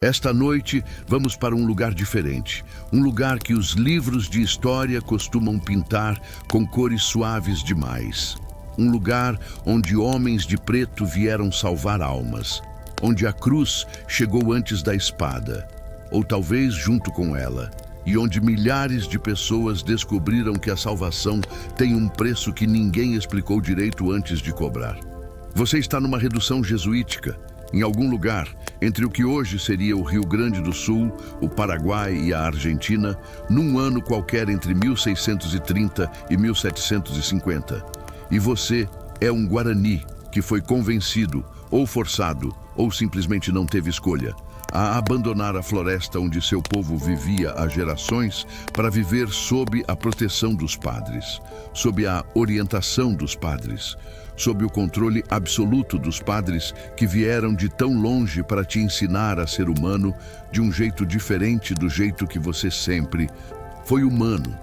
Esta noite vamos para um lugar diferente, um lugar que os livros de história costumam pintar com cores suaves demais. Um lugar onde homens de preto vieram salvar almas, onde a cruz chegou antes da espada, ou talvez junto com ela, e onde milhares de pessoas descobriram que a salvação tem um preço que ninguém explicou direito antes de cobrar. Você está numa redução jesuítica, em algum lugar entre o que hoje seria o Rio Grande do Sul, o Paraguai e a Argentina, num ano qualquer entre 1630 e 1750. E você é um Guarani que foi convencido, ou forçado, ou simplesmente não teve escolha, a abandonar a floresta onde seu povo vivia há gerações para viver sob a proteção dos padres, sob a orientação dos padres, sob o controle absoluto dos padres que vieram de tão longe para te ensinar a ser humano de um jeito diferente do jeito que você sempre foi humano.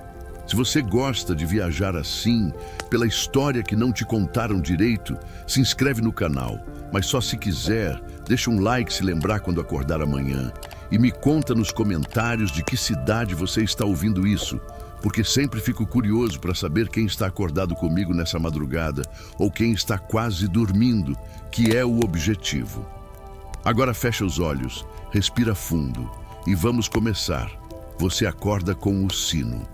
Se você gosta de viajar assim, pela história que não te contaram direito, se inscreve no canal, mas só se quiser, deixa um like se lembrar quando acordar amanhã e me conta nos comentários de que cidade você está ouvindo isso, porque sempre fico curioso para saber quem está acordado comigo nessa madrugada ou quem está quase dormindo, que é o objetivo. Agora fecha os olhos, respira fundo e vamos começar. Você acorda com o sino.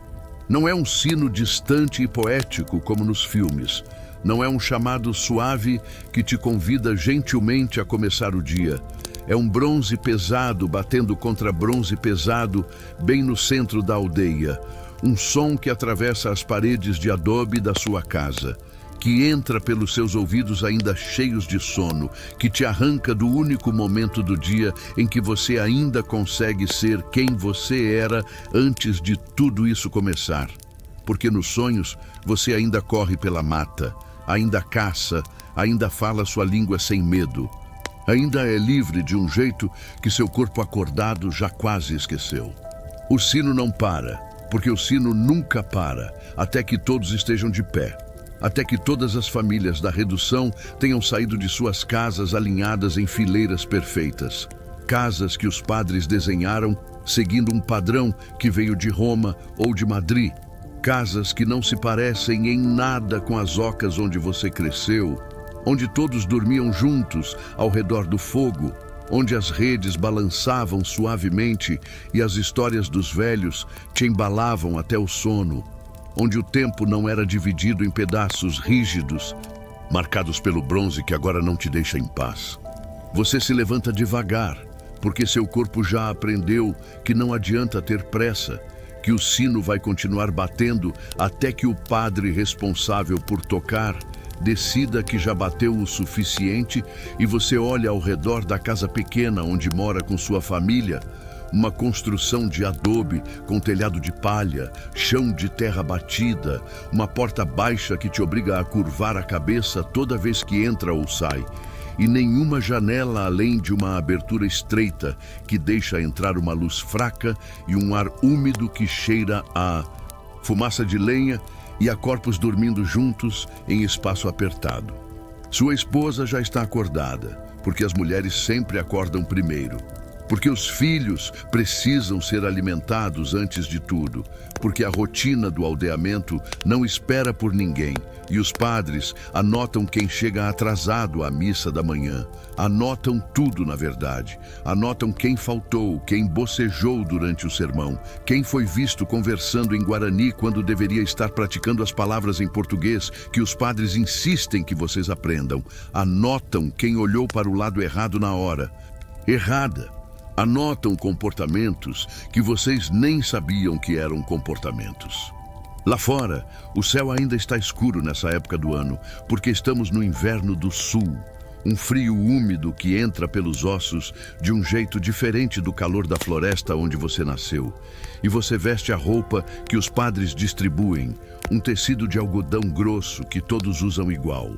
Não é um sino distante e poético como nos filmes. Não é um chamado suave que te convida gentilmente a começar o dia. É um bronze pesado batendo contra bronze pesado bem no centro da aldeia. Um som que atravessa as paredes de adobe da sua casa, que entra pelos seus ouvidos ainda cheios de sono, que te arranca do único momento do dia em que você ainda consegue ser quem você era antes de tudo isso começar. Porque nos sonhos você ainda corre pela mata, ainda caça, ainda fala sua língua sem medo. Ainda é livre de um jeito que seu corpo acordado já quase esqueceu. O sino não para, porque o sino nunca para, até que todos estejam de pé. Até que todas as famílias da redução tenham saído de suas casas alinhadas em fileiras perfeitas. Casas que os padres desenharam seguindo um padrão que veio de Roma ou de Madrid. Casas que não se parecem em nada com as ocas onde você cresceu, onde todos dormiam juntos ao redor do fogo, onde as redes balançavam suavemente e as histórias dos velhos te embalavam até o sono, onde o tempo não era dividido em pedaços rígidos, marcados pelo bronze que agora não te deixa em paz. Você se levanta devagar, porque seu corpo já aprendeu que não adianta ter pressa, que o sino vai continuar batendo até que o padre responsável por tocar decida que já bateu o suficiente e você olha ao redor da casa pequena onde mora com sua família, uma construção de adobe com telhado de palha, chão de terra batida, uma porta baixa que te obriga a curvar a cabeça toda vez que entra ou sai, e nenhuma janela além de uma abertura estreita que deixa entrar uma luz fraca e um ar úmido que cheira a fumaça de lenha e a corpos dormindo juntos em espaço apertado. Sua esposa já está acordada, porque as mulheres sempre acordam primeiro. Porque os filhos precisam ser alimentados antes de tudo, porque a rotina do aldeamento não espera por ninguém, e os padres anotam quem chega atrasado à missa da manhã, anotam tudo na verdade, anotam quem faltou, quem bocejou durante o sermão, quem foi visto conversando em Guarani quando deveria estar praticando as palavras em português que os padres insistem que vocês aprendam, anotam quem olhou para o lado errado na hora, errada. Anotam comportamentos que vocês nem sabiam que eram comportamentos. Lá fora, o céu ainda está escuro nessa época do ano, porque estamos no inverno do sul. Um frio úmido que entra pelos ossos de um jeito diferente do calor da floresta onde você nasceu. E você veste a roupa que os padres distribuem, um tecido de algodão grosso que todos usam igual.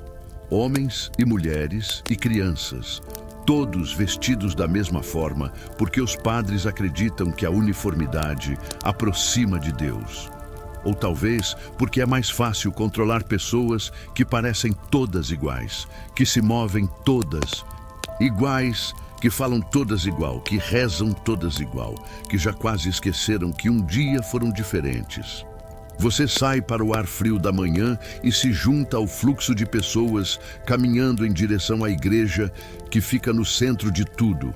Homens e mulheres e crianças. Todos vestidos da mesma forma, porque os padres acreditam que a uniformidade aproxima de Deus. Ou talvez porque é mais fácil controlar pessoas que parecem todas iguais, que se movem todas iguais, que falam todas igual, que rezam todas igual, que já quase esqueceram que um dia foram diferentes. Você sai para o ar frio da manhã e se junta ao fluxo de pessoas caminhando em direção à igreja que fica no centro de tudo.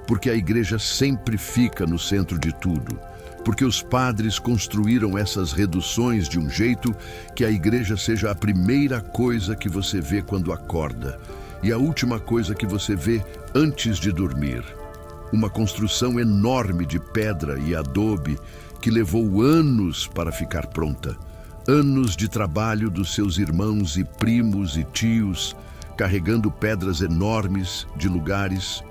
Porque a igreja sempre fica no centro de tudo. Porque os padres construíram essas reduções de um jeito que a igreja seja a primeira coisa que você vê quando acorda e a última coisa que você vê antes de dormir. Uma construção enorme de pedra e adobe que levou anos para ficar pronta. Anos de trabalho dos seus irmãos e primos e tios, carregando pedras enormes de lugares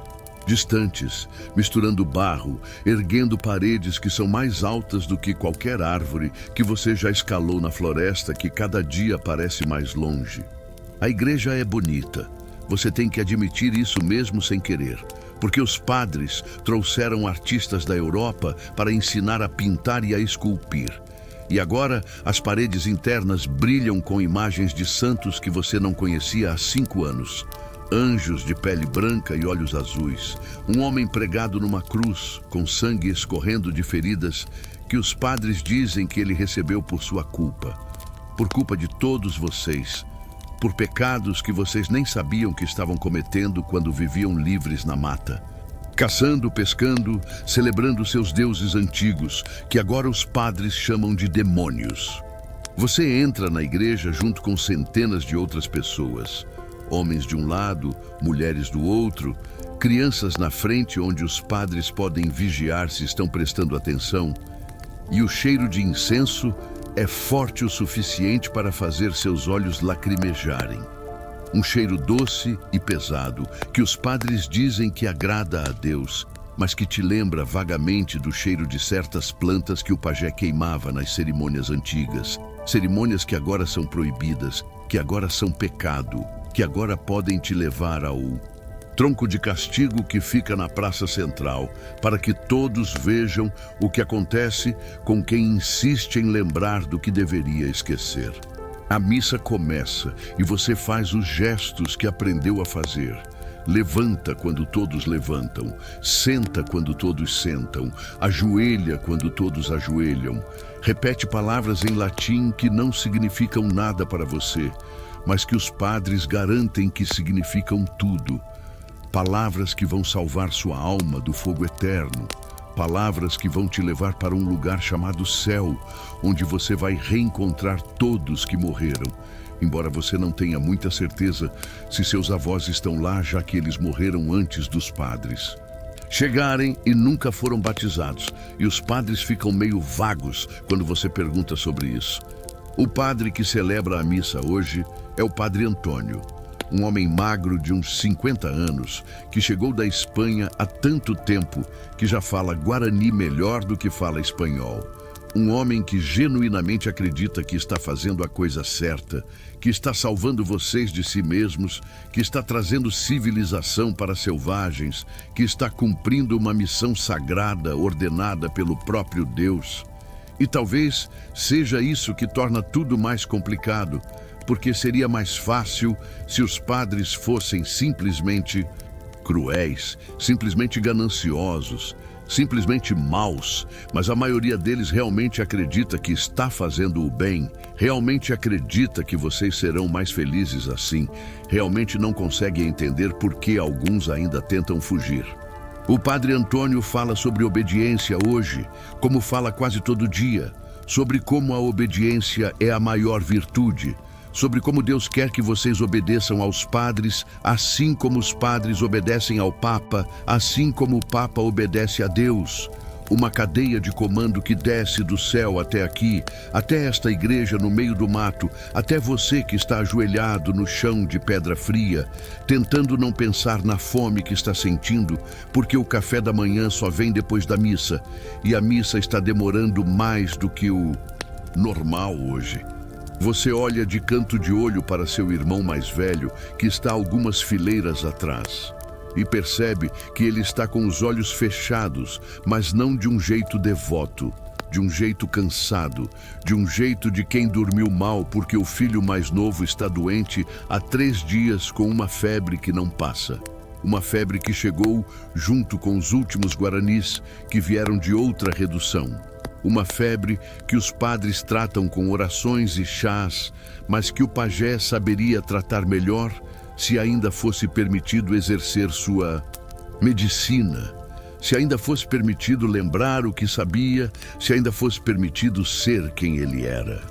distantes, misturando barro, erguendo paredes que são mais altas do que qualquer árvore que você já escalou na floresta, que cada dia parece mais longe. A igreja é bonita. Você tem que admitir isso mesmo sem querer. Porque os padres trouxeram artistas da Europa para ensinar a pintar e a esculpir. E agora as paredes internas brilham com imagens de santos que você não conhecia há 5 anos. Anjos de pele branca e olhos azuis. Um homem pregado numa cruz, com sangue escorrendo de feridas que os padres dizem que ele recebeu por sua culpa. Por culpa de todos vocês. Por pecados que vocês nem sabiam que estavam cometendo quando viviam livres na mata. Caçando, pescando, celebrando seus deuses antigos, que agora os padres chamam de demônios. Você entra na igreja junto com centenas de outras pessoas. Homens de um lado, mulheres do outro, crianças na frente onde os padres podem vigiar se estão prestando atenção. E o cheiro de incenso é forte o suficiente para fazer seus olhos lacrimejarem. Um cheiro doce e pesado, que os padres dizem que agrada a Deus, mas que te lembra vagamente do cheiro de certas plantas que o pajé queimava nas cerimônias antigas. Cerimônias que agora são proibidas, que agora são pecado, que agora podem te levar ao tronco de castigo que fica na praça central, para que todos vejam o que acontece com quem insiste em lembrar do que deveria esquecer. A missa começa e você faz os gestos que aprendeu a fazer. Levanta quando todos levantam, senta quando todos sentam, ajoelha quando todos ajoelham. Repete palavras em latim que não significam nada para você, mas que os padres garantem que significam tudo. Palavras que vão salvar sua alma do fogo eterno. Palavras que vão te levar para um lugar chamado céu, onde você vai reencontrar todos que morreram. Embora você não tenha muita certeza se seus avós estão lá, já que eles morreram antes dos padres. Chegarem e nunca foram batizados, e os padres ficam meio vagos quando você pergunta sobre isso. O padre que celebra a missa hoje é o Padre Antônio, um homem magro de uns 50 anos, que chegou da Espanha há tanto tempo que já fala guarani melhor do que fala espanhol. Um homem que genuinamente acredita que está fazendo a coisa certa, que está salvando vocês de si mesmos, que está trazendo civilização para selvagens, que está cumprindo uma missão sagrada ordenada pelo próprio Deus. E talvez seja isso que torna tudo mais complicado, porque seria mais fácil se os padres fossem simplesmente cruéis, simplesmente gananciosos, simplesmente maus, mas a maioria deles realmente acredita que está fazendo o bem, realmente acredita que vocês serão mais felizes assim, realmente não consegue entender por que alguns ainda tentam fugir. O Padre Antônio fala sobre obediência hoje, como fala quase todo dia, sobre como a obediência é a maior virtude, sobre como Deus quer que vocês obedeçam aos padres, assim como os padres obedecem ao Papa, assim como o Papa obedece a Deus. Uma cadeia de comando que desce do céu até aqui, até esta igreja no meio do mato, até você que está ajoelhado no chão de pedra fria, tentando não pensar na fome que está sentindo, porque o café da manhã só vem depois da missa, e a missa está demorando mais do que o normal hoje. Você olha de canto de olho para seu irmão mais velho, que está algumas fileiras atrás, e percebe que ele está com os olhos fechados, mas não de um jeito devoto, de um jeito cansado, de um jeito de quem dormiu mal porque o filho mais novo está doente há 3 dias com uma febre que não passa. uma febre que chegou junto com os últimos guaranis que vieram de outra redução. Uma febre que os padres tratam com orações e chás, mas que o pajé saberia tratar melhor se ainda fosse permitido exercer sua medicina, se ainda fosse permitido lembrar o que sabia, se ainda fosse permitido ser quem ele era.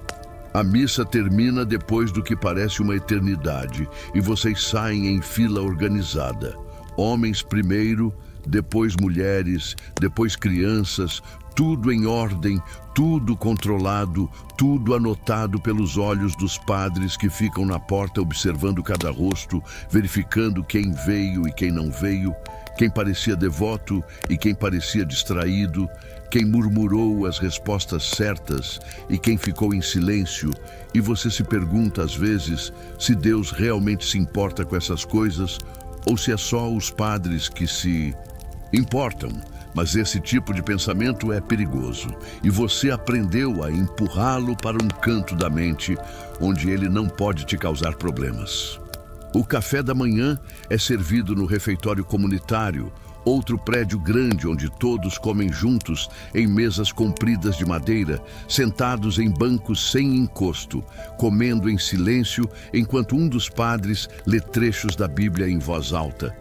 A missa termina depois do que parece uma eternidade e vocês saem em fila organizada. Homens primeiro, depois mulheres, depois crianças, tudo em ordem, tudo controlado, tudo anotado pelos olhos dos padres que ficam na porta observando cada rosto, verificando quem veio e quem não veio, quem parecia devoto e quem parecia distraído, quem murmurou as respostas certas e quem ficou em silêncio, e você se pergunta às vezes se Deus realmente se importa com essas coisas ou se é só os padres que se importam. Mas esse tipo de pensamento é perigoso e você aprendeu a empurrá-lo para um canto da mente onde ele não pode te causar problemas. O café da manhã é servido no refeitório comunitário, outro prédio grande onde todos comem juntos em mesas compridas de madeira, sentados em bancos sem encosto, comendo em silêncio enquanto um dos padres lê trechos da Bíblia em voz alta.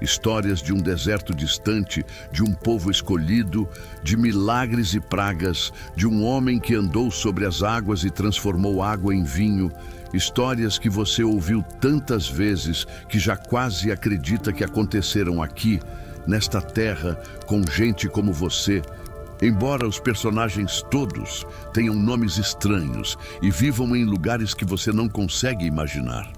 Histórias de um deserto distante, de um povo escolhido, de milagres e pragas, de um homem que andou sobre as águas e transformou água em vinho. Histórias que você ouviu tantas vezes que já quase acredita que aconteceram aqui, nesta terra, com gente como você. Embora os personagens todos tenham nomes estranhos e vivam em lugares que você não consegue imaginar.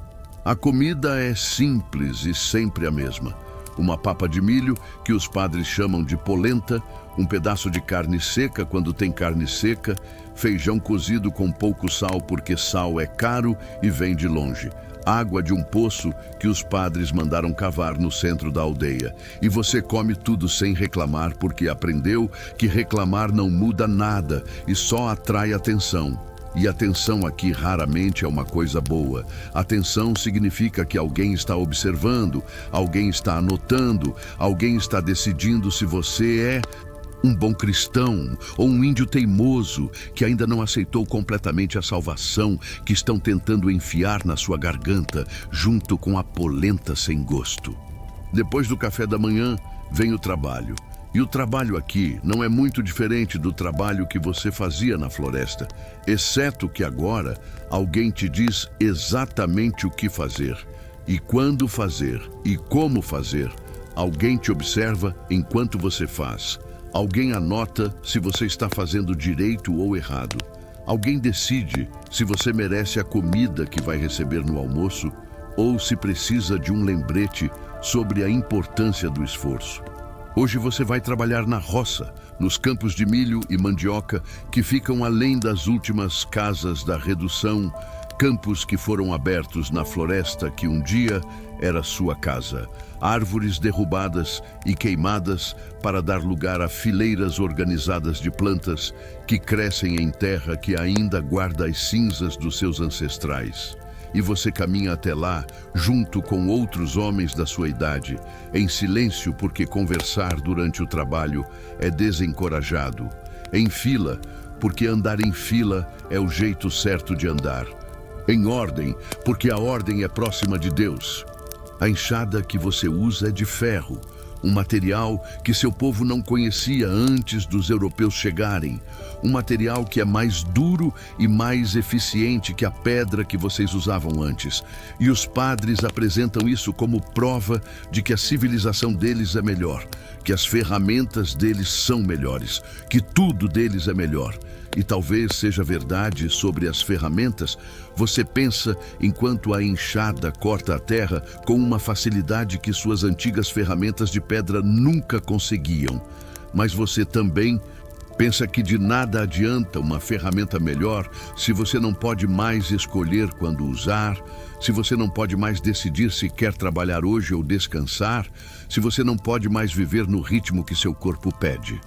A comida é simples e sempre a mesma. Uma papa de milho, que os padres chamam de polenta, um pedaço de carne seca quando tem carne seca, feijão cozido com pouco sal porque sal é caro e vem de longe, água de um poço que os padres mandaram cavar no centro da aldeia. E você come tudo sem reclamar porque aprendeu que reclamar não muda nada e só atrai atenção. E atenção aqui raramente é uma coisa boa. Atenção significa que alguém está observando, alguém está anotando, alguém está decidindo se você é um bom cristão ou um índio teimoso que ainda não aceitou completamente a salvação que estão tentando enfiar na sua garganta junto com a polenta sem gosto. Depois do café da manhã, vem o trabalho. E o trabalho aqui não é muito diferente do trabalho que você fazia na floresta, exceto que agora alguém te diz exatamente o que fazer, e quando fazer, e como fazer. Alguém te observa enquanto você faz. Alguém anota se você está fazendo direito ou errado. Alguém decide se você merece a comida que vai receber no almoço ou se precisa de um lembrete sobre a importância do esforço. Hoje você vai trabalhar na roça, nos campos de milho e mandioca que ficam além das últimas casas da redução, campos que foram abertos na floresta que um dia era sua casa, árvores derrubadas e queimadas para dar lugar a fileiras organizadas de plantas que crescem em terra que ainda guarda as cinzas dos seus ancestrais. E você caminha até lá, junto com outros homens da sua idade, em silêncio porque conversar durante o trabalho é desencorajado. Em fila, porque andar em fila é o jeito certo de andar. Em ordem, porque a ordem é próxima de Deus. A enxada que você usa é de ferro, um material que seu povo não conhecia antes dos europeus chegarem. Um material que é mais duro e mais eficiente que a pedra que vocês usavam antes. E os padres apresentam isso como prova de que a civilização deles é melhor, que as ferramentas deles são melhores, que tudo deles é melhor. E talvez seja verdade sobre as ferramentas, você pensa enquanto a enxada corta a terra com uma facilidade que suas antigas ferramentas de pedra nunca conseguiam. Mas você também pensa que de nada adianta uma ferramenta melhor se você não pode mais escolher quando usar, se você não pode mais decidir se quer trabalhar hoje ou descansar, se você não pode mais viver no ritmo que seu corpo pede.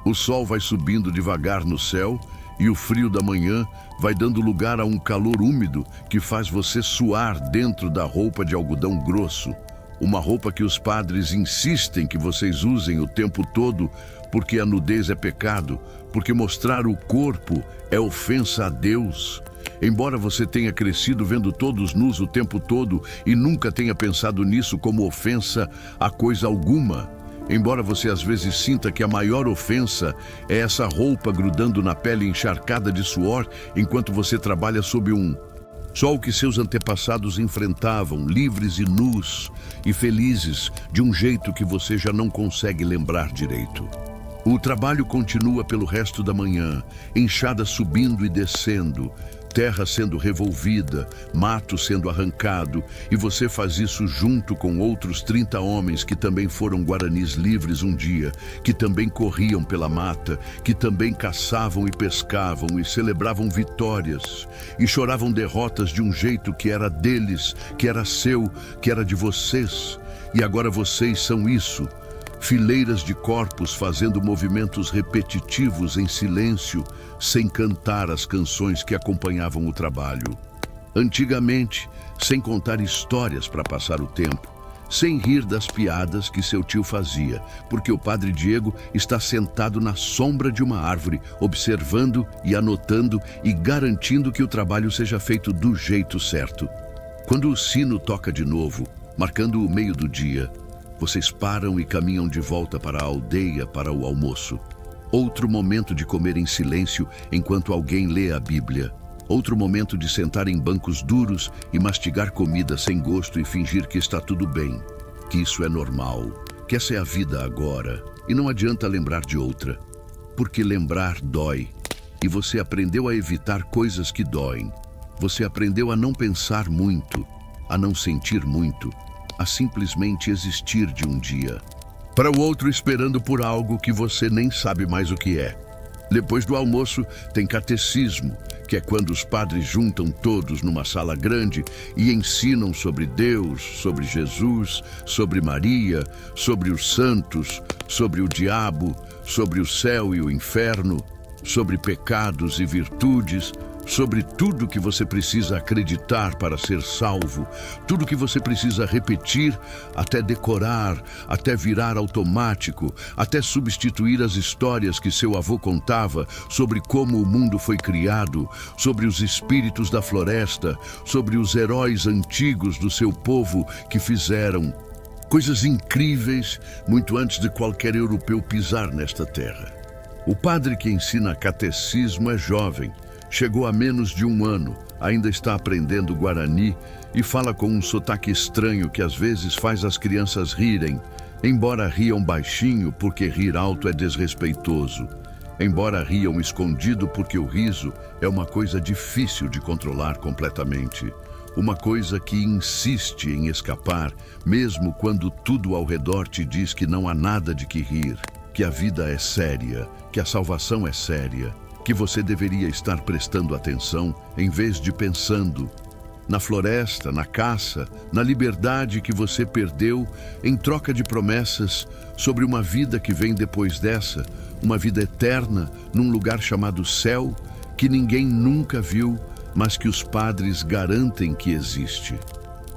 O sol vai subindo devagar no céu e o frio da manhã vai dando lugar a um calor úmido que faz você suar dentro da roupa de algodão grosso. Uma roupa que os padres insistem que vocês usem o tempo todo porque a nudez é pecado, porque mostrar o corpo é ofensa a Deus. Embora você tenha crescido vendo todos nus o tempo todo e nunca tenha pensado nisso como ofensa a coisa alguma, embora você às vezes sinta que a maior ofensa é essa roupa grudando na pele encharcada de suor enquanto você trabalha sob um sol que seus antepassados enfrentavam, livres e nus e felizes, de um jeito que você já não consegue lembrar direito. O trabalho continua pelo resto da manhã, enxada subindo e descendo, terra sendo revolvida, mato sendo arrancado, e você faz isso junto com outros 30 homens que também foram guaranis livres um dia, que também corriam pela mata, que também caçavam e pescavam e celebravam vitórias e choravam derrotas de um jeito que era deles, que era seu, que era de vocês. E agora vocês são isso. Fileiras de corpos fazendo movimentos repetitivos em silêncio, sem cantar as canções que acompanhavam o trabalho. Antigamente, sem contar histórias para passar o tempo, sem rir das piadas que seu tio fazia, porque o Padre Diego está sentado na sombra de uma árvore, observando e anotando e garantindo que o trabalho seja feito do jeito certo. Quando o sino toca de novo, marcando o meio do dia, vocês param e caminham de volta para a aldeia para o almoço. Outro momento de comer em silêncio enquanto alguém lê a Bíblia. Outro momento de sentar em bancos duros e mastigar comida sem gosto e fingir que está tudo bem, que isso é normal, que essa é a vida agora. E não adianta lembrar de outra, porque lembrar dói. E você aprendeu a evitar coisas que doem. Você aprendeu a não pensar muito, a não sentir muito, a simplesmente existir de um dia para o outro, esperando por algo que você nem sabe mais o que é. Depois do almoço tem catecismo, que é quando os padres juntam todos numa sala grande e ensinam sobre Deus, sobre Jesus, sobre Maria, sobre os santos, sobre o diabo, sobre o céu e o inferno, sobre pecados e virtudes, sobre tudo que você precisa acreditar para ser salvo, tudo que você precisa repetir até decorar, até virar automático, até substituir as histórias que seu avô contava sobre como o mundo foi criado, sobre os espíritos da floresta, sobre os heróis antigos do seu povo que fizeram coisas incríveis muito antes de qualquer europeu pisar nesta terra. O padre que ensina catecismo é jovem, chegou a menos de 1 ano, ainda está aprendendo guarani e fala com um sotaque estranho que às vezes faz as crianças rirem, embora riam baixinho porque rir alto é desrespeitoso, embora riam escondido porque o riso é uma coisa difícil de controlar completamente, uma coisa que insiste em escapar, mesmo quando tudo ao redor te diz que não há nada de que rir, que a vida é séria, que a salvação é séria, que você deveria estar prestando atenção em vez de pensando na floresta, na caça, na liberdade que você perdeu em troca de promessas sobre uma vida que vem depois dessa, uma vida eterna num lugar chamado céu que ninguém nunca viu, mas que os padres garantem que existe.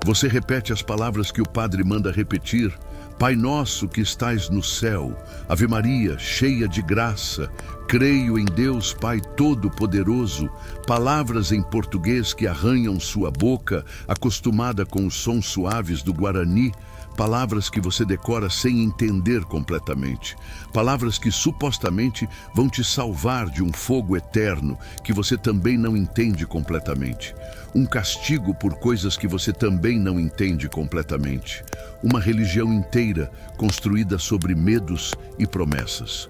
Você repete as palavras que o padre manda repetir: Pai nosso que estais no céu, Ave Maria, cheia de graça, creio em Deus Pai Todo-Poderoso, palavras em português que arranham sua boca, acostumada com os sons suaves do Guarani, palavras que você decora sem entender completamente, palavras que supostamente vão te salvar de um fogo eterno que você também não entende completamente, um castigo por coisas que você também não entende completamente, uma religião inteira construída sobre medos e promessas,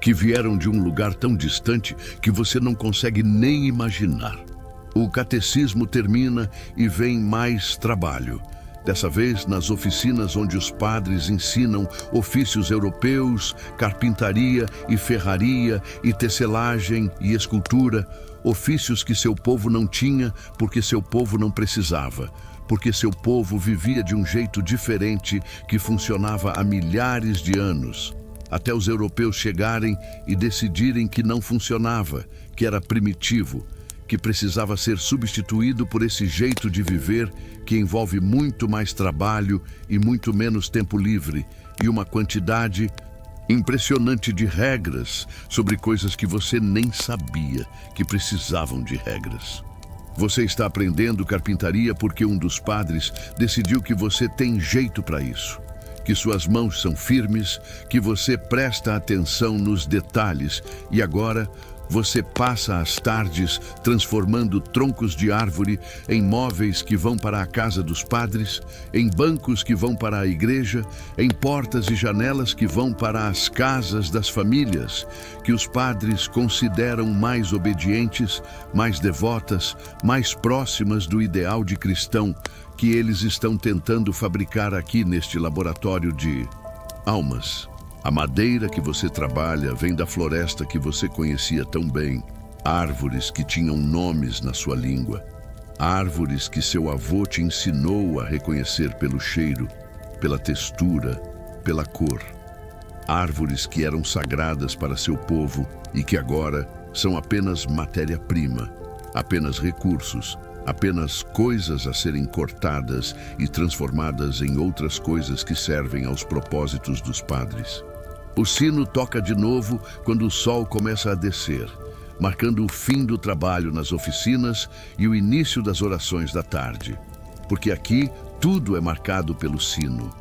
que vieram de um lugar tão distante que você não consegue nem imaginar. O catecismo termina e vem mais trabalho. Dessa vez nas oficinas onde os padres ensinam ofícios europeus, carpintaria e ferraria e tecelagem e escultura, ofícios que seu povo não tinha porque seu povo não precisava, porque seu povo vivia de um jeito diferente que funcionava há milhares de anos, até os europeus chegarem e decidirem que não funcionava, que era primitivo, que precisava ser substituído por esse jeito de viver que envolve muito mais trabalho e muito menos tempo livre e uma quantidade impressionante de regras sobre coisas que você nem sabia que precisavam de regras. Você está aprendendo carpintaria porque um dos padres decidiu que você tem jeito para isso, que suas mãos são firmes, que você presta atenção nos detalhes e agora você passa as tardes transformando troncos de árvore em móveis que vão para a casa dos padres, em bancos que vão para a igreja, em portas e janelas que vão para as casas das famílias, que os padres consideram mais obedientes, mais devotas, mais próximas do ideal de cristão que eles estão tentando fabricar aqui neste laboratório de almas. A madeira que você trabalha vem da floresta que você conhecia tão bem. Árvores que tinham nomes na sua língua. Árvores que seu avô te ensinou a reconhecer pelo cheiro, pela textura, pela cor. Árvores que eram sagradas para seu povo e que agora são apenas matéria-prima, apenas recursos, apenas coisas a serem cortadas e transformadas em outras coisas que servem aos propósitos dos padres. O sino toca de novo quando o sol começa a descer, marcando o fim do trabalho nas oficinas e o início das orações da tarde. Porque aqui tudo é marcado pelo sino.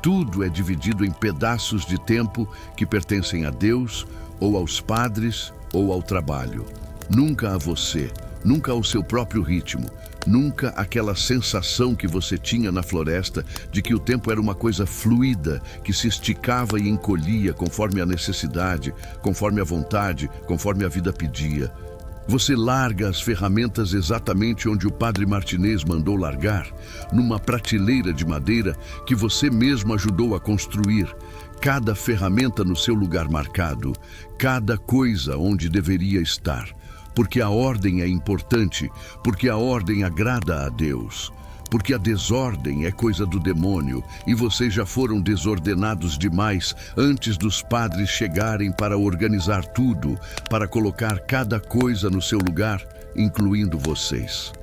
Tudo é dividido em pedaços de tempo que pertencem a Deus, ou aos padres, ou ao trabalho. Nunca a você, nunca ao seu próprio ritmo, nunca aquela sensação que você tinha na floresta de que o tempo era uma coisa fluida, que se esticava e encolhia conforme a necessidade, conforme a vontade, conforme a vida pedia. Você larga as ferramentas exatamente onde o padre Martinez mandou largar, numa prateleira de madeira que você mesmo ajudou a construir. Cada ferramenta no seu lugar marcado, cada coisa onde deveria estar. Porque a ordem é importante, porque a ordem agrada a Deus, porque a desordem é coisa do demônio e vocês já foram desordenados demais antes dos padres chegarem para organizar tudo, para colocar cada coisa no seu lugar, incluindo vocês.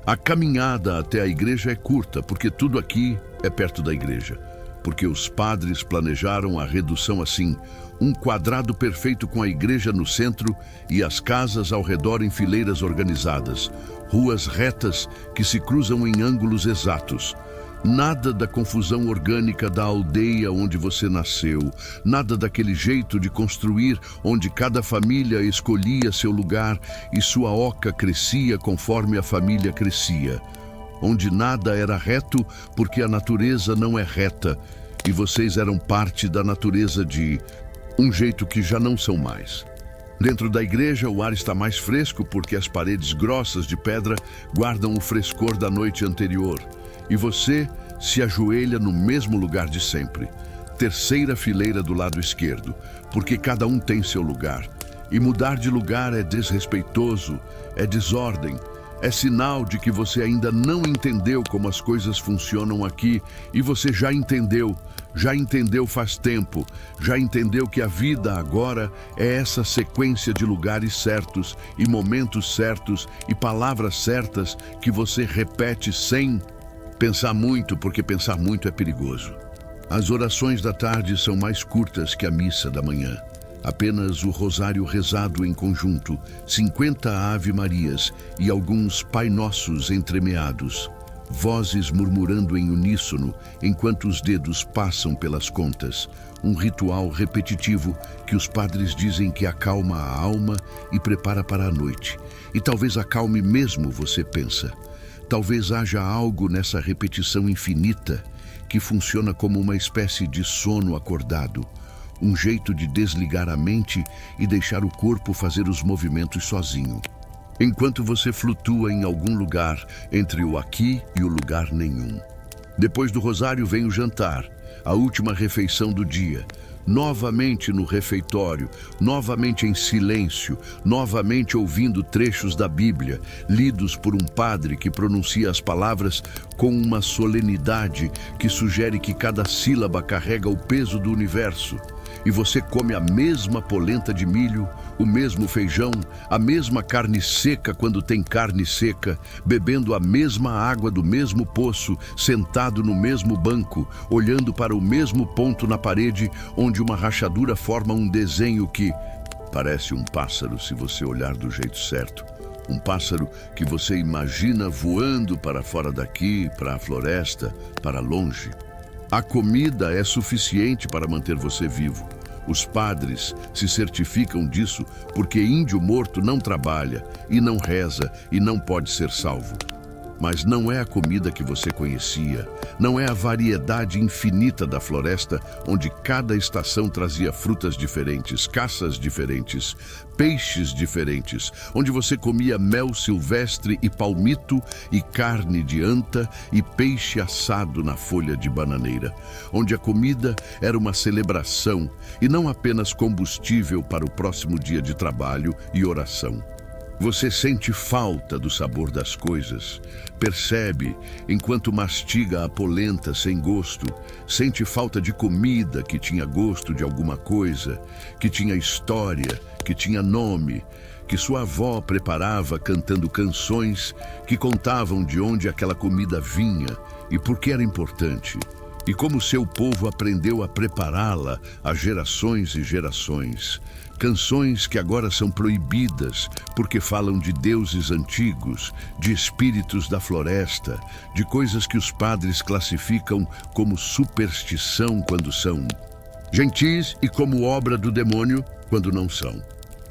A caminhada até a igreja é curta, porque tudo aqui é perto da igreja. Porque os padres planejaram a redução assim, um quadrado perfeito com a igreja no centro e as casas ao redor em fileiras organizadas, ruas retas que se cruzam em ângulos exatos. Nada da confusão orgânica da aldeia onde você nasceu, nada daquele jeito de construir onde cada família escolhia seu lugar e sua oca crescia conforme a família crescia. Onde nada era reto porque a natureza não é reta e vocês eram parte da natureza de um jeito que já não são mais. Dentro da igreja o ar está mais fresco porque as paredes grossas de pedra guardam o frescor da noite anterior e você se ajoelha no mesmo lugar de sempre, terceira fileira do lado esquerdo, porque cada um tem seu lugar e mudar de lugar é desrespeitoso, é desordem. É sinal de que você ainda não entendeu como as coisas funcionam aqui e você já entendeu faz tempo, já entendeu que a vida agora é essa sequência de lugares certos e momentos certos e palavras certas que você repete sem pensar muito, porque pensar muito é perigoso. As orações da tarde são mais curtas que a missa da manhã. Apenas o rosário rezado em conjunto, 50 Ave-Marias e alguns Pai Nossos entremeados. Vozes murmurando em uníssono enquanto os dedos passam pelas contas. Um ritual repetitivo que os padres dizem que acalma a alma e prepara para a noite. E talvez acalme mesmo, você pensa. Talvez haja algo nessa repetição infinita que funciona como uma espécie de sono acordado. Um jeito de desligar a mente e deixar o corpo fazer os movimentos sozinho. Enquanto você flutua em algum lugar entre o aqui e o lugar nenhum. Depois do rosário vem o jantar, a última refeição do dia. Novamente no refeitório, novamente em silêncio, novamente ouvindo trechos da Bíblia, lidos por um padre que pronuncia as palavras com uma solenidade que sugere que cada sílaba carrega o peso do universo. e você come a mesma polenta de milho, o mesmo feijão, a mesma carne seca quando tem carne seca, bebendo a mesma água do mesmo poço, sentado no mesmo banco, olhando para o mesmo ponto na parede onde uma rachadura forma um desenho que parece um pássaro se você olhar do jeito certo. Um pássaro que você imagina voando para fora daqui, para a floresta, para longe. A comida é suficiente para manter você vivo. Os padres se certificam disso porque índio morto não trabalha e não reza e não pode ser salvo. Mas não é a comida que você conhecia, não é a variedade infinita da floresta onde cada estação trazia frutas diferentes, caças diferentes, peixes diferentes, onde você comia mel silvestre e palmito e carne de anta e peixe assado na folha de bananeira, onde a comida era uma celebração e não apenas combustível para o próximo dia de trabalho e oração. Você sente falta do sabor das coisas, percebe enquanto mastiga a polenta sem gosto, sente falta de comida que tinha gosto de alguma coisa, que tinha história, que tinha nome, que sua avó preparava cantando canções que contavam de onde aquela comida vinha e por que era importante, e como seu povo aprendeu a prepará-la há gerações e gerações. Canções que agora são proibidas porque falam de deuses antigos, de espíritos da floresta, de coisas que os padres classificam como superstição quando são gentis e como obra do demônio quando não são.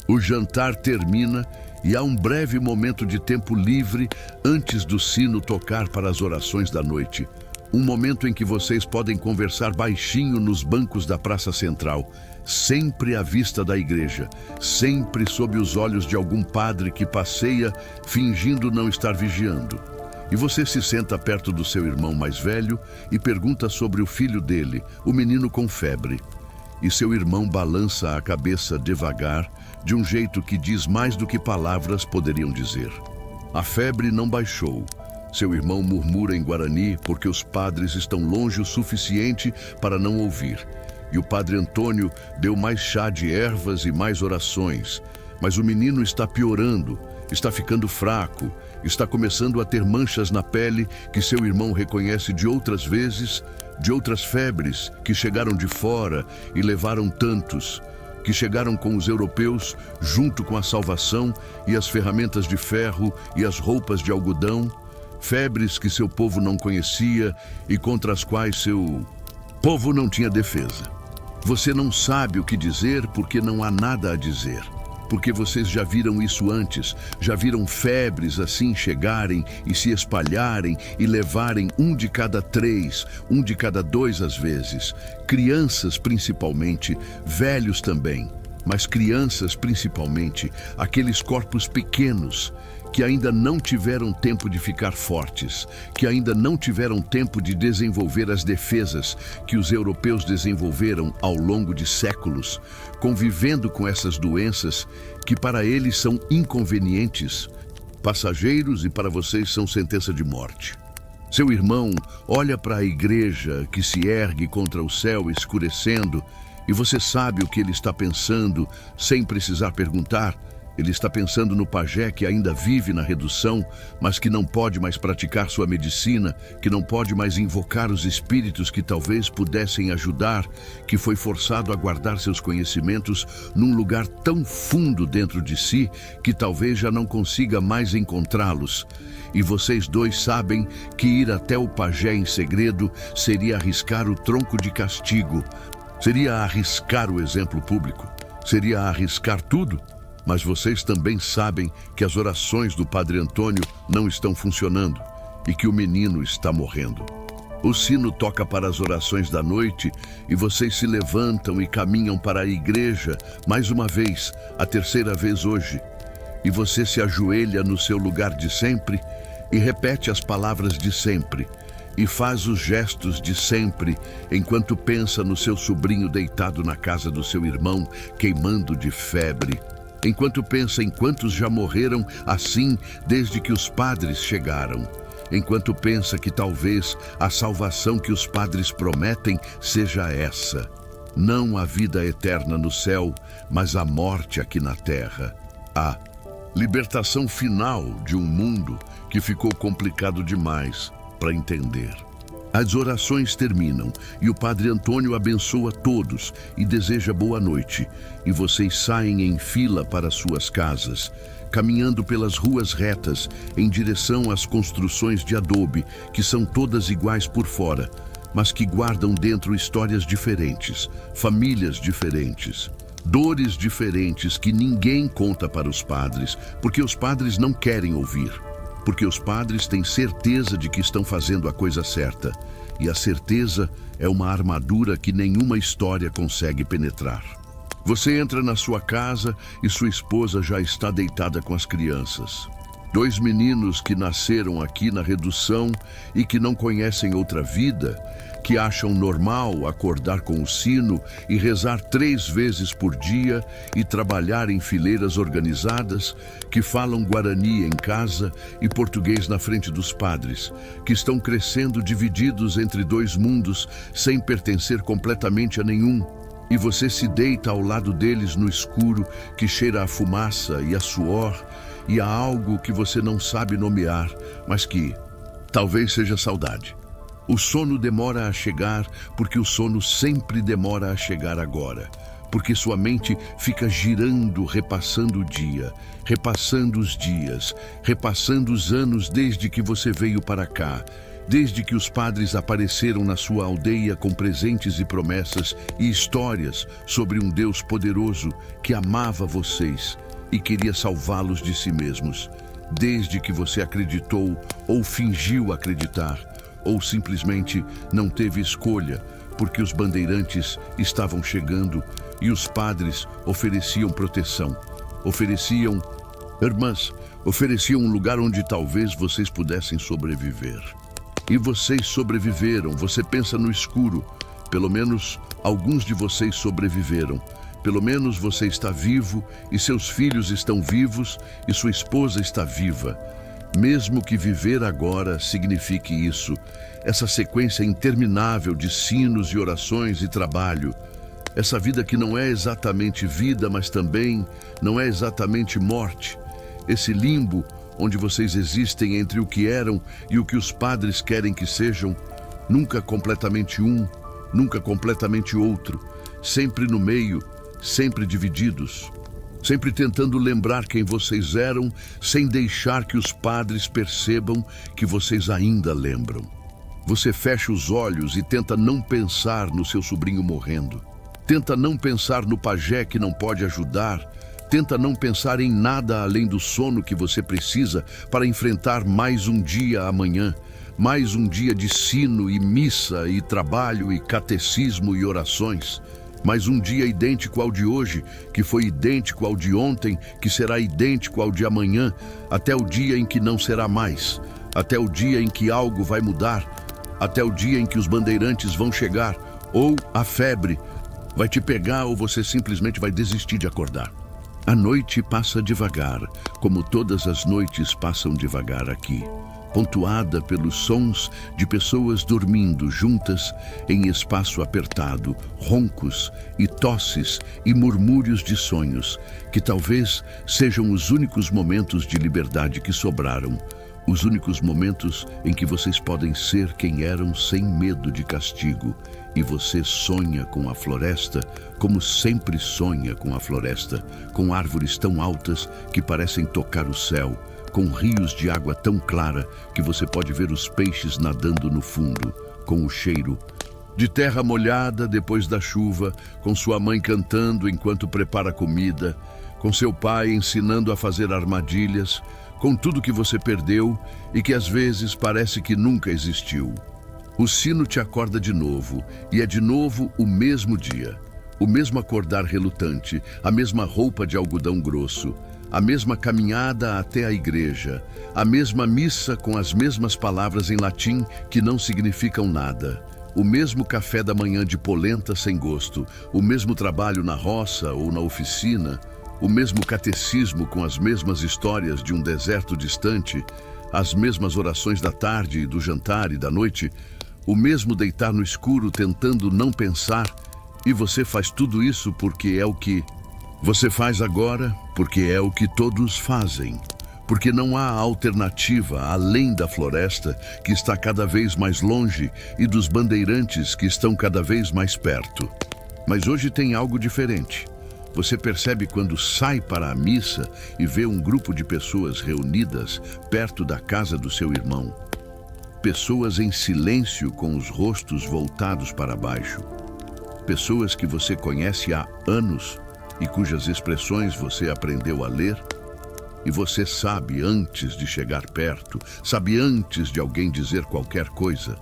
O jantar termina e há um breve momento de tempo livre antes do sino tocar para as orações da noite. Um momento em que vocês podem conversar baixinho nos bancos da praça central, sempre à vista da igreja, sempre sob os olhos de algum padre que passeia fingindo não estar vigiando. E você se senta perto do seu irmão mais velho e pergunta sobre o filho dele, o menino com febre. E seu irmão balança a cabeça devagar, de um jeito que diz mais do que palavras poderiam dizer. A febre não baixou. Seu irmão murmura em Guarani porque os padres estão longe o suficiente para não ouvir. E o padre Antônio deu mais chá de ervas e mais orações. Mas o menino está piorando, está ficando fraco, está começando a ter manchas na pele que seu irmão reconhece de outras vezes, de outras febres que chegaram de fora e levaram tantos, que chegaram com os europeus junto com a salvação e as ferramentas de ferro e as roupas de algodão, febres que seu povo não conhecia e contra as quais seu povo não tinha defesa. Você não sabe o que dizer porque não há nada a dizer. Porque vocês já viram isso antes, já viram febres assim chegarem e se espalharem e levarem um de cada 3, um de cada 2 às vezes. Crianças principalmente, velhos também, mas crianças principalmente, aqueles corpos pequenos, que ainda não tiveram tempo de ficar fortes, que ainda não tiveram tempo de desenvolver as defesas que os europeus desenvolveram ao longo de séculos, convivendo com essas doenças que para eles são inconvenientes, passageiros e para vocês são sentença de morte. Seu irmão olha para a igreja que se ergue contra o céu escurecendo e você sabe o que ele está pensando sem precisar perguntar. Ele está pensando no pajé que ainda vive na redução, mas que não pode mais praticar sua medicina, que não pode mais invocar os espíritos que talvez pudessem ajudar, que foi forçado a guardar seus conhecimentos num lugar tão fundo dentro de si que talvez já não consiga mais encontrá-los. E vocês dois sabem que ir até o pajé em segredo seria arriscar o tronco de castigo, seria arriscar o exemplo público, seria arriscar tudo. Mas vocês também sabem que as orações do Padre Antônio não estão funcionando e que o menino está morrendo. O sino toca para as orações da noite e vocês se levantam e caminham para a igreja, mais uma vez, a terceira vez hoje. E você se ajoelha no seu lugar de sempre e repete as palavras de sempre e faz os gestos de sempre enquanto pensa no seu sobrinho deitado na casa do seu irmão, queimando de febre. Enquanto pensa em quantos já morreram assim desde que os padres chegaram. Enquanto pensa que talvez a salvação que os padres prometem seja essa. Não a vida eterna no céu, mas a morte aqui na terra. A libertação final de um mundo que ficou complicado demais para entender. As orações terminam e o Padre Antônio abençoa todos e deseja boa noite. E vocês saem em fila para suas casas, caminhando pelas ruas retas em direção às construções de adobe, que são todas iguais por fora, mas que guardam dentro histórias diferentes, famílias diferentes, dores diferentes que ninguém conta para os padres, porque os padres não querem ouvir. Porque os padres têm certeza de que estão fazendo a coisa certa. E a certeza é uma armadura que nenhuma história consegue penetrar. Você entra na sua casa e sua esposa já está deitada com as crianças. 2 meninos que nasceram aqui na redução e que não conhecem outra vida, que acham normal acordar com o sino e rezar 3 vezes por dia e trabalhar em fileiras organizadas, que falam guarani em casa e português na frente dos padres, que estão crescendo divididos entre 2 mundos sem pertencer completamente a nenhum. E você se deita ao lado deles no escuro que cheira a fumaça e a suor e a algo que você não sabe nomear, mas que talvez seja saudade. O sono demora a chegar porque o sono sempre demora a chegar agora. Porque sua mente fica girando, repassando o dia, repassando os dias, repassando os anos desde que você veio para cá, desde que os padres apareceram na sua aldeia com presentes e promessas e histórias sobre um Deus poderoso que amava vocês e queria salvá-los de si mesmos, desde que você acreditou ou fingiu acreditar, ou simplesmente não teve escolha, porque os bandeirantes estavam chegando e os padres ofereciam proteção, ofereciam, irmãs, ofereciam um lugar onde talvez vocês pudessem sobreviver. E vocês sobreviveram. Você pensa no escuro. Pelo menos alguns de vocês sobreviveram. Pelo menos você está vivo e seus filhos estão vivos e sua esposa está viva. Mesmo que viver agora signifique isso, essa sequência interminável de sinos e orações e trabalho, essa vida que não é exatamente vida, mas também não é exatamente morte, esse limbo onde vocês existem entre o que eram e o que os padres querem que sejam, nunca completamente um, nunca completamente outro, sempre no meio, sempre divididos. Sempre tentando lembrar quem vocês eram, sem deixar que os padres percebam que vocês ainda lembram. Você fecha os olhos e tenta não pensar no seu sobrinho morrendo. Tenta não pensar no pajé que não pode ajudar. Tenta não pensar em nada além do sono que você precisa para enfrentar mais um dia amanhã. Mais um dia de sino e missa e trabalho e catecismo e orações. Mais um dia idêntico ao de hoje, que foi idêntico ao de ontem, que será idêntico ao de amanhã, até o dia em que não será mais, até o dia em que algo vai mudar, até o dia em que os bandeirantes vão chegar, ou a febre vai te pegar ou você simplesmente vai desistir de acordar. A noite passa devagar, como todas as noites passam devagar aqui, pontuada pelos sons de pessoas dormindo juntas em espaço apertado, roncos e tosses e murmúrios de sonhos, que talvez sejam os únicos momentos de liberdade que sobraram, os únicos momentos em que vocês podem ser quem eram sem medo de castigo. E você sonha com a floresta, como sempre sonha com a floresta, com árvores tão altas que parecem tocar o céu, com rios de água tão clara que você pode ver os peixes nadando no fundo, com o cheiro de terra molhada depois da chuva, com sua mãe cantando enquanto prepara comida, com seu pai ensinando a fazer armadilhas, com tudo que você perdeu e que às vezes parece que nunca existiu. O sino te acorda de novo, e é de novo o mesmo dia, o mesmo acordar relutante, a mesma roupa de algodão grosso, a mesma caminhada até a igreja, a mesma missa com as mesmas palavras em latim que não significam nada, o mesmo café da manhã de polenta sem gosto, o mesmo trabalho na roça ou na oficina, o mesmo catecismo com as mesmas histórias de um deserto distante, as mesmas orações da tarde, do jantar e da noite, o mesmo deitar no escuro tentando não pensar E você faz tudo isso porque é o que você faz agora, porque é o que todos fazem. Porque não há alternativa além da floresta, que está cada vez mais longe, e dos bandeirantes, que estão cada vez mais perto. Mas hoje tem algo diferente. Você percebe quando sai para a missa e vê um grupo de pessoas reunidas perto da casa do seu irmão. Pessoas em silêncio, com os rostos voltados para baixo. Pessoas que você conhece há anos e cujas expressões você aprendeu a ler. E você sabe antes de chegar perto, sabe antes de alguém dizer qualquer coisa.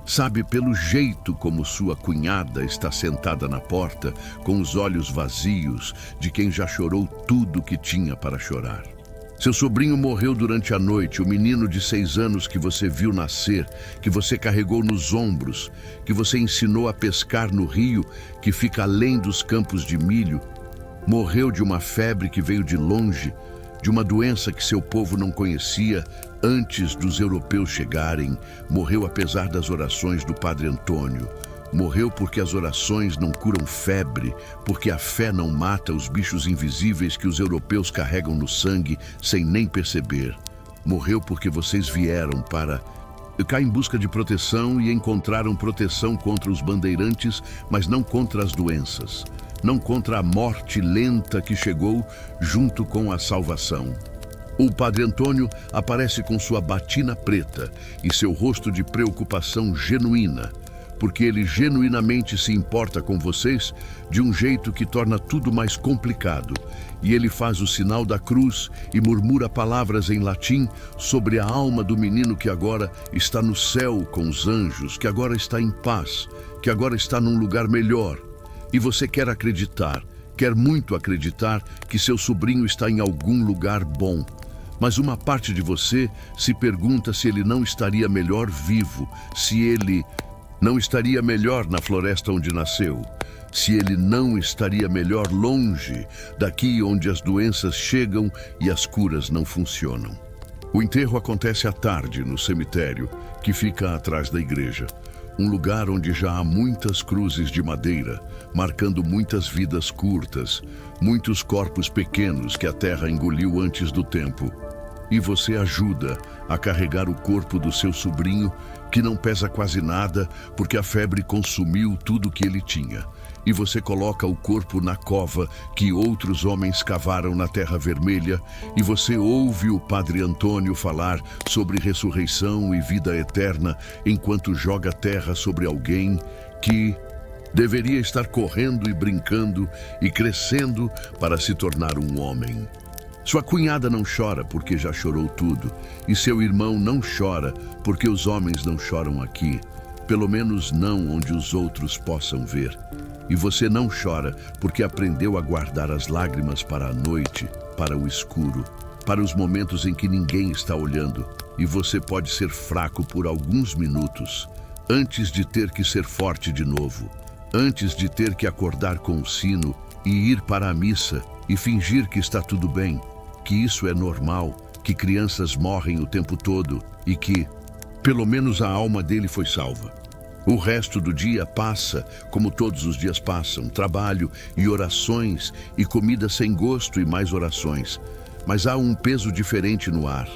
Sabe pelo jeito como sua cunhada está sentada na porta, com os olhos vazios de quem já chorou tudo que tinha para chorar. Seu sobrinho morreu durante a noite, o menino de 6 anos que você viu nascer, que você carregou nos ombros, que você ensinou a pescar no rio que fica além dos campos de milho, morreu de uma febre que veio de longe, de uma doença que seu povo não conhecia antes dos europeus chegarem. Morreu apesar das orações do Padre Antônio. Morreu porque as orações não curam febre, porque a fé não mata os bichos invisíveis que os europeus carregam no sangue sem nem perceber. Morreu porque vocês vieram para cá em busca de proteção e encontraram proteção contra os bandeirantes, mas não contra as doenças. Não contra a morte lenta que chegou junto com a salvação. O Padre Antônio aparece com sua batina preta e seu rosto de preocupação genuína, porque ele genuinamente se importa com vocês de um jeito que torna tudo mais complicado. E ele faz o sinal da cruz e murmura palavras em latim sobre a alma do menino que agora está no céu com os anjos, que agora está em paz, que agora está num lugar melhor. E você quer acreditar, quer muito acreditar que seu sobrinho está em algum lugar bom. Mas uma parte de você se pergunta se ele não estaria melhor vivo, se ele não estaria melhor na floresta onde nasceu, se ele não estaria melhor longe daqui onde as doenças chegam e as curas não funcionam. O enterro acontece à tarde no cemitério, que fica atrás da igreja. Um lugar onde já há muitas cruzes de madeira, marcando muitas vidas curtas, muitos corpos pequenos que a terra engoliu antes do tempo. E você ajuda a carregar o corpo do seu sobrinho, que não pesa quase nada, porque a febre consumiu tudo que ele tinha. E você coloca o corpo na cova que outros homens cavaram na Terra Vermelha, e você ouve o Padre Antônio falar sobre ressurreição e vida eterna, enquanto joga terra sobre alguém que deveria estar correndo e brincando e crescendo para se tornar um homem. Sua cunhada não chora porque já chorou tudo, e seu irmão não chora porque os homens não choram aqui, pelo menos não onde os outros possam ver. E você não chora porque aprendeu a guardar as lágrimas para a noite, para o escuro, para os momentos em que ninguém está olhando, e você pode ser fraco por alguns minutos, antes de ter que ser forte de novo, antes de ter que acordar com o sino e ir para a missa e fingir que está tudo bem, que isso é normal, que crianças morrem o tempo todo e que, pelo menos, a alma dele foi salva. O resto do dia passa, como todos os dias passam, trabalho e orações e comida sem gosto e mais orações. Mas há um peso diferente no ar,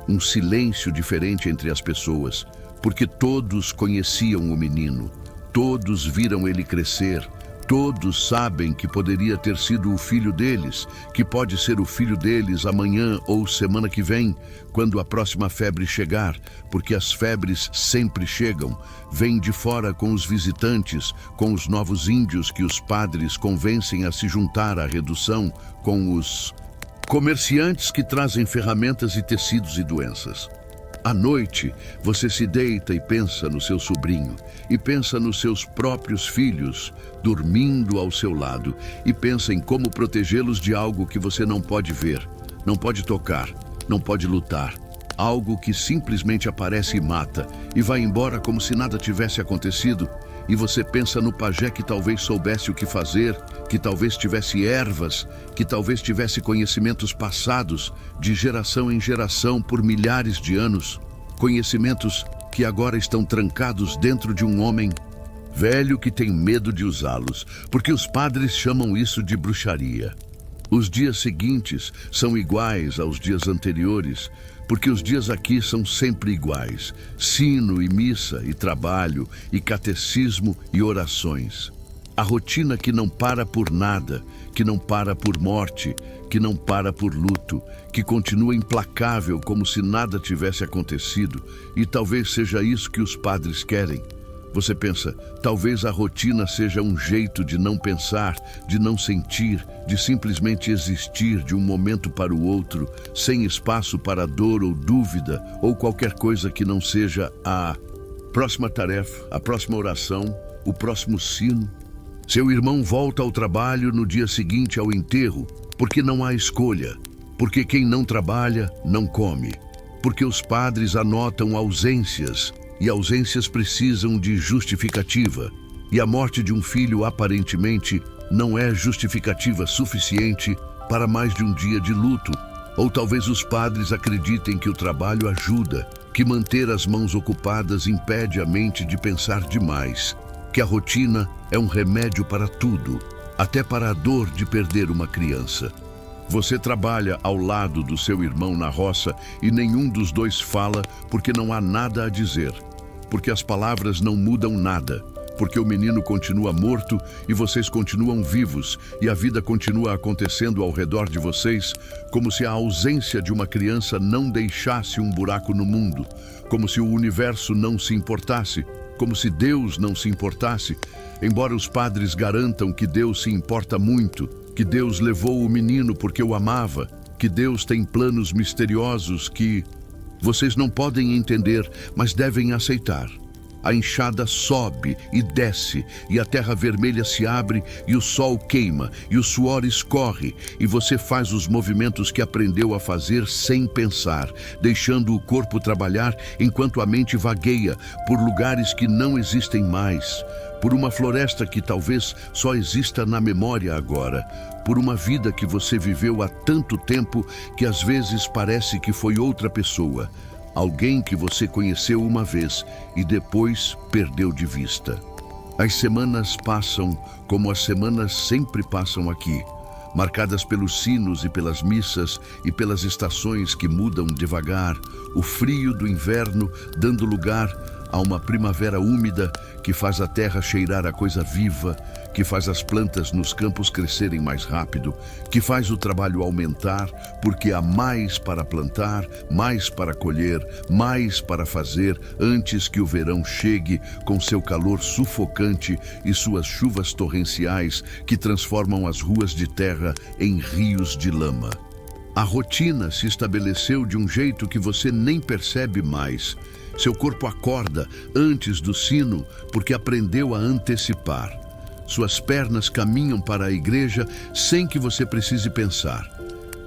um silêncio diferente entre as pessoas, porque todos conheciam o menino, todos viram ele crescer, todos sabem que poderia ter sido o filho deles, que pode ser o filho deles amanhã ou semana que vem, quando a próxima febre chegar, porque as febres sempre chegam, vêm de fora com os visitantes, com os novos índios que os padres convencem a se juntar à redução, com os comerciantes que trazem ferramentas e tecidos e doenças. À noite, você se deita e pensa no seu sobrinho, e pensa nos seus próprios filhos, dormindo ao seu lado, e pensa em como protegê-los de algo que você não pode ver, não pode tocar, não pode lutar. Algo que simplesmente aparece e mata, e vai embora como se nada tivesse acontecido, e você pensa no pajé que talvez soubesse o que fazer, que talvez tivesse ervas, que talvez tivesse conhecimentos passados, de geração em geração por milhares de anos, conhecimentos que agora estão trancados dentro de um homem. velho que tem medo de usá-los, porque os padres chamam isso de bruxaria. Os dias seguintes são iguais aos dias anteriores, porque os dias aqui são sempre iguais: sino e missa e trabalho e catecismo e orações. A rotina que não para por nada, que não para por morte, que não para por luto, que continua implacável como se nada tivesse acontecido, e talvez seja isso que os padres querem. Você pensa, talvez a rotina seja um jeito de não pensar, de não sentir, de simplesmente existir de um momento para o outro, sem espaço para dor ou dúvida, ou qualquer coisa que não seja a próxima tarefa, a próxima oração, o próximo sino. Seu irmão volta ao trabalho no dia seguinte ao enterro, porque não há escolha, porque quem não trabalha não come, porque os padres anotam ausências, e ausências precisam de justificativa, e a morte de um filho aparentemente não é justificativa suficiente para mais de um dia de luto. Ou talvez os padres acreditem que o trabalho ajuda, que manter as mãos ocupadas impede a mente de pensar demais, que a rotina é um remédio para tudo, até para a dor de perder uma criança. Você trabalha ao lado do seu irmão na roça e nenhum dos dois fala porque não há nada a dizer, porque as palavras não mudam nada, porque o menino continua morto e vocês continuam vivos e a vida continua acontecendo ao redor de vocês, como se a ausência de uma criança não deixasse um buraco no mundo, como se o universo não se importasse, como se Deus não se importasse, embora os padres garantam que Deus se importa muito, que Deus levou o menino porque o amava, que Deus tem planos misteriosos que vocês não podem entender, mas devem aceitar. A enxada sobe e desce, e a terra vermelha se abre, e o sol queima, e o suor escorre, e você faz os movimentos que aprendeu a fazer sem pensar, deixando o corpo trabalhar enquanto a mente vagueia por lugares que não existem mais, por uma floresta que talvez só exista na memória agora, por uma vida que você viveu há tanto tempo que às vezes parece que foi outra pessoa. Alguém que você conheceu uma vez e depois perdeu de vista. As semanas passam como as semanas sempre passam aqui, marcadas pelos sinos e pelas missas e pelas estações que mudam devagar, o frio do inverno dando lugar a uma primavera úmida que faz a terra cheirar a coisa viva, que faz as plantas nos campos crescerem mais rápido, que faz o trabalho aumentar, porque há mais para plantar, mais para colher, mais para fazer antes que o verão chegue com seu calor sufocante e suas chuvas torrenciais que transformam as ruas de terra em rios de lama. A rotina se estabeleceu de um jeito que você nem percebe mais. Seu corpo acorda antes do sino porque aprendeu a antecipar. Suas pernas caminham para a igreja sem que você precise pensar.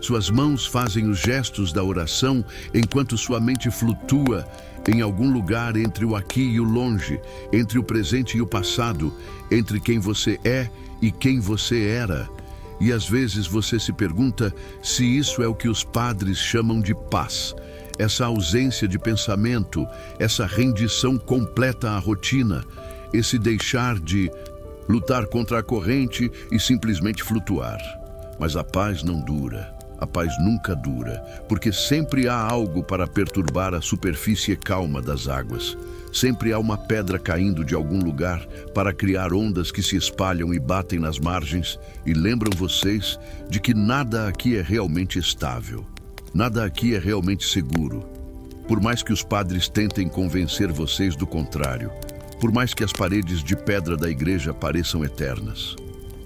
Suas mãos fazem os gestos da oração enquanto sua mente flutua em algum lugar entre o aqui e o longe, entre o presente e o passado, entre quem você é e quem você era. E às vezes você se pergunta se isso é o que os padres chamam de paz. Essa ausência de pensamento, essa rendição completa à rotina, esse deixar de lutar contra a corrente e simplesmente flutuar. Mas a paz não dura, a paz nunca dura, porque sempre há algo para perturbar a superfície calma das águas. Sempre há uma pedra caindo de algum lugar para criar ondas que se espalham e batem nas margens e lembram vocês de que nada aqui é realmente estável. Nada aqui é realmente seguro. Por mais que os padres tentem convencer vocês do contrário, por mais que as paredes de pedra da igreja pareçam eternas.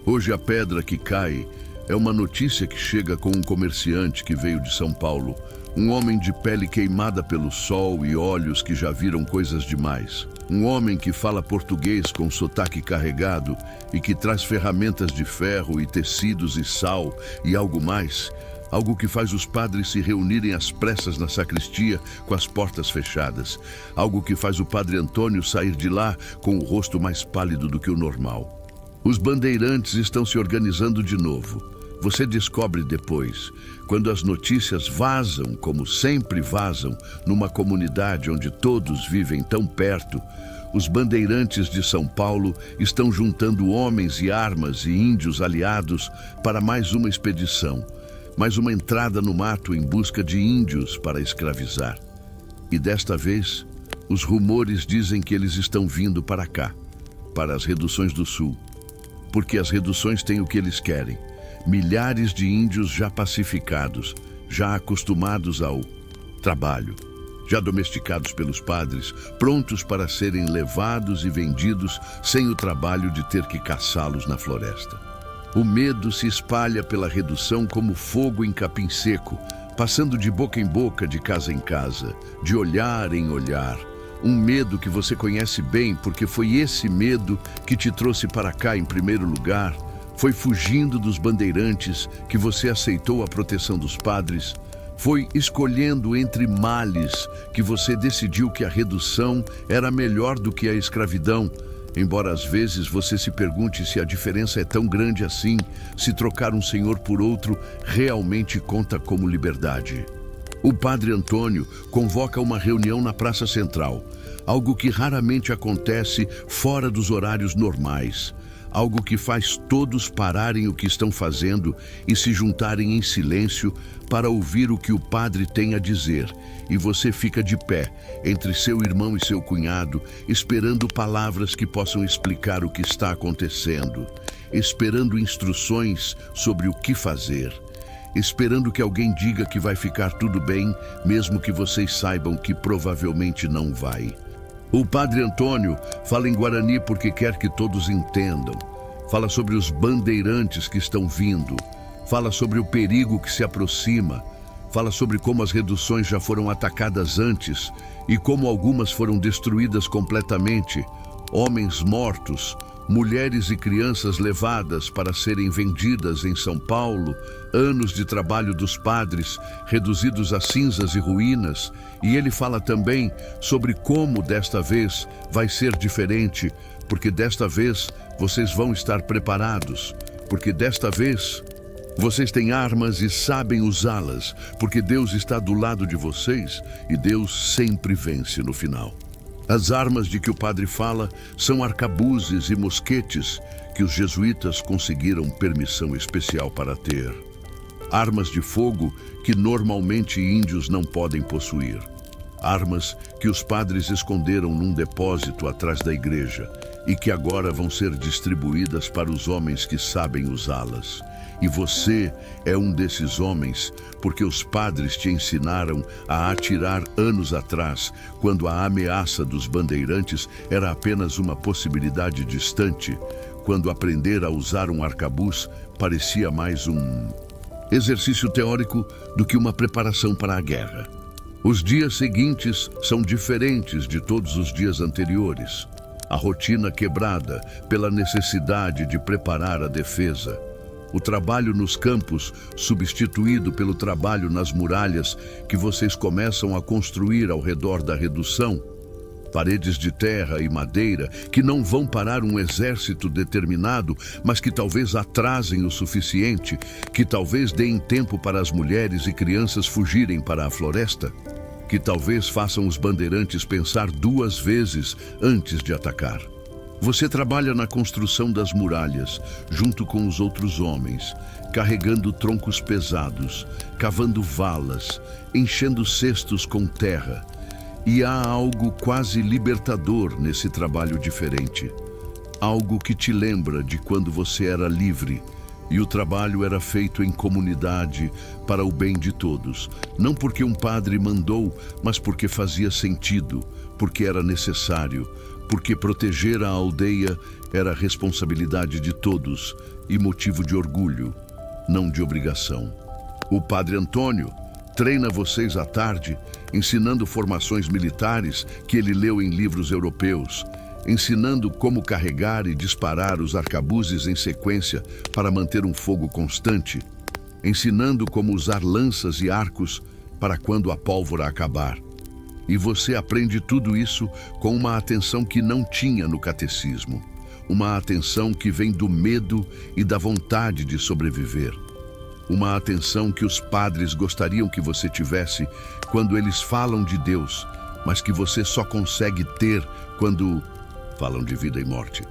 Hoje a pedra que cai é uma notícia que chega com um comerciante que veio de São Paulo, um homem de pele queimada pelo sol e olhos que já viram coisas demais. Um homem que fala português com sotaque carregado e que traz ferramentas de ferro e tecidos e sal e algo mais. Algo que faz os padres se reunirem às pressas na sacristia com as portas fechadas. Algo que faz o padre Antônio sair de lá com o rosto mais pálido do que o normal. Os bandeirantes estão se organizando de novo. Você descobre depois, quando as notícias vazam, como sempre vazam, numa comunidade onde todos vivem tão perto, os bandeirantes de São Paulo estão juntando homens e armas e índios aliados para mais uma expedição, mais uma entrada no mato em busca de índios para escravizar. E desta vez, os rumores dizem que eles estão vindo para cá, para as reduções do sul, porque as reduções têm o que eles querem. Milhares de índios já pacificados, já acostumados ao trabalho, já domesticados pelos padres, prontos para serem levados e vendidos sem o trabalho de ter que caçá-los na floresta. O medo se espalha pela redução como fogo em capim seco, passando de boca em boca, de casa em casa, de olhar em olhar. Um medo que você conhece bem, porque foi esse medo que te trouxe para cá em primeiro lugar. Foi fugindo dos bandeirantes que você aceitou a proteção dos padres. Foi escolhendo entre males que você decidiu que a redução era melhor do que a escravidão. Embora às vezes você se pergunte se a diferença é tão grande assim, se trocar um senhor por outro realmente conta como liberdade. O padre Antônio convoca uma reunião na Praça Central, algo que raramente acontece fora dos horários normais. Algo que faz todos pararem o que estão fazendo e se juntarem em silêncio para ouvir o que o padre tem a dizer. E você fica de pé, entre seu irmão e seu cunhado, esperando palavras que possam explicar o que está acontecendo, esperando instruções sobre o que fazer, esperando que alguém diga que vai ficar tudo bem, mesmo que vocês saibam que provavelmente não vai. O padre Antônio fala em Guarani porque quer que todos entendam. Fala sobre os bandeirantes que estão vindo. Fala sobre o perigo que se aproxima. Fala sobre como as reduções já foram atacadas antes e como algumas foram destruídas completamente. Homens mortos, mulheres e crianças levadas para serem vendidas em São Paulo, anos de trabalho dos padres reduzidos a cinzas e ruínas. E ele fala também sobre como desta vez vai ser diferente, porque desta vez vocês vão estar preparados, porque desta vez vocês têm armas e sabem usá-las, porque Deus está do lado de vocês e Deus sempre vence no final. As armas de que o padre fala são arcabuzes e mosquetes que os jesuítas conseguiram permissão especial para ter. Armas de fogo que normalmente índios não podem possuir. Armas que os padres esconderam num depósito atrás da igreja e que agora vão ser distribuídas para os homens que sabem usá-las. E você é um desses homens, porque os padres te ensinaram a atirar anos atrás, quando a ameaça dos bandeirantes era apenas uma possibilidade distante, quando aprender a usar um arcabuz parecia mais um exercício teórico do que uma preparação para a guerra. Os dias seguintes são diferentes de todos os dias anteriores. A rotina quebrada pela necessidade de preparar a defesa. O trabalho nos campos substituído pelo trabalho nas muralhas que vocês começam a construir ao redor da redução. Paredes de terra e madeira que não vão parar um exército determinado, mas que talvez atrasem o suficiente, que talvez deem tempo para as mulheres e crianças fugirem para a floresta, que talvez façam os bandeirantes pensar 2 vezes antes de atacar. Você trabalha na construção das muralhas, junto com os outros homens, carregando troncos pesados, cavando valas, enchendo cestos com terra. E há algo quase libertador nesse trabalho diferente. Algo que te lembra de quando você era livre e o trabalho era feito em comunidade para o bem de todos. Não porque um padre mandou, mas porque fazia sentido, porque era necessário, porque proteger a aldeia era responsabilidade de todos e motivo de orgulho, não de obrigação. O padre Antônio treina vocês à tarde, ensinando formações militares que ele leu em livros europeus, ensinando como carregar e disparar os arcabuzes em sequência para manter um fogo constante, ensinando como usar lanças e arcos para quando a pólvora acabar. E você aprende tudo isso com uma atenção que não tinha no catecismo, uma atenção que vem do medo e da vontade de sobreviver. Uma atenção que os padres gostariam que você tivesse quando eles falam de Deus, mas que você só consegue ter quando falam de vida e morte.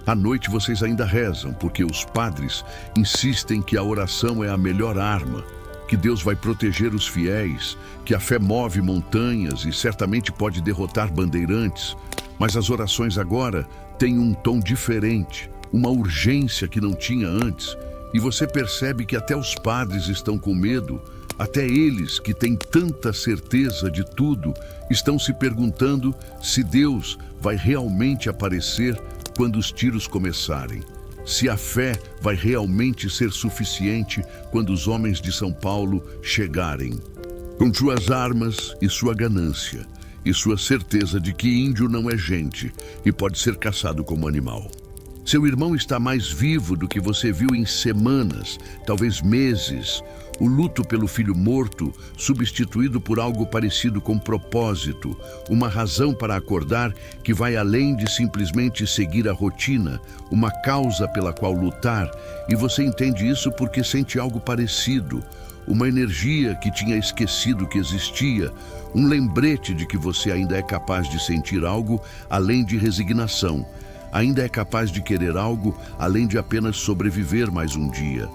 À noite vocês ainda rezam, porque os padres insistem que a oração é a melhor arma, que Deus vai proteger os fiéis, que a fé move montanhas e certamente pode derrotar bandeirantes. Mas as orações agora têm um tom diferente, uma urgência que não tinha antes. E você percebe que até os padres estão com medo, até eles que têm tanta certeza de tudo, estão se perguntando se Deus vai realmente aparecer quando os tiros começarem. Se a fé vai realmente ser suficiente quando os homens de São Paulo chegarem. Com suas armas e sua ganância, e sua certeza de que índio não é gente e pode ser caçado como animal. Seu irmão está mais vivo do que você viu em semanas, talvez meses. O luto pelo filho morto, substituído por algo parecido com propósito, uma razão para acordar que vai além de simplesmente seguir a rotina, uma causa pela qual lutar, e você entende isso porque sente algo parecido, uma energia que tinha esquecido que existia, um lembrete de que você ainda é capaz de sentir algo além de resignação, ainda é capaz de querer algo além de apenas sobreviver mais um dia.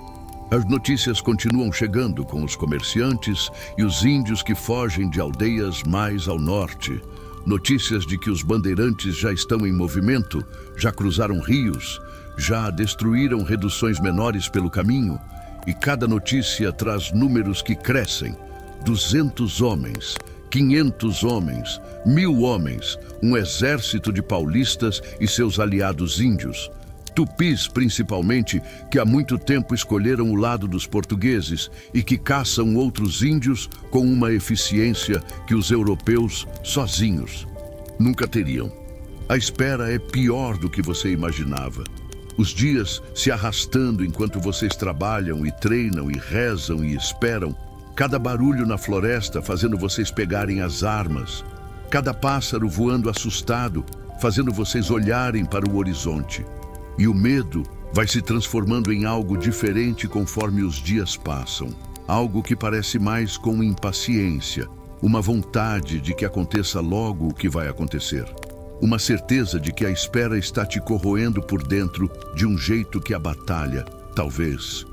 As notícias continuam chegando com os comerciantes e os índios que fogem de aldeias mais ao norte. Notícias de que os bandeirantes já estão em movimento, já cruzaram rios, já destruíram reduções menores pelo caminho. E cada notícia traz números que crescem. 200 homens, 500 homens, 1000 homens, um exército de paulistas e seus aliados índios. Tupis, principalmente, que há muito tempo escolheram o lado dos portugueses e que caçam outros índios com uma eficiência que os europeus, sozinhos, nunca teriam. A espera é pior do que você imaginava. Os dias se arrastando enquanto vocês trabalham e treinam e rezam e esperam. Cada barulho na floresta fazendo vocês pegarem as armas. Cada pássaro voando assustado, fazendo vocês olharem para o horizonte. E o medo vai se transformando em algo diferente conforme os dias passam. Algo que parece mais com impaciência, uma vontade de que aconteça logo o que vai acontecer. Uma certeza de que a espera está te corroendo por dentro de um jeito que a batalha, talvez,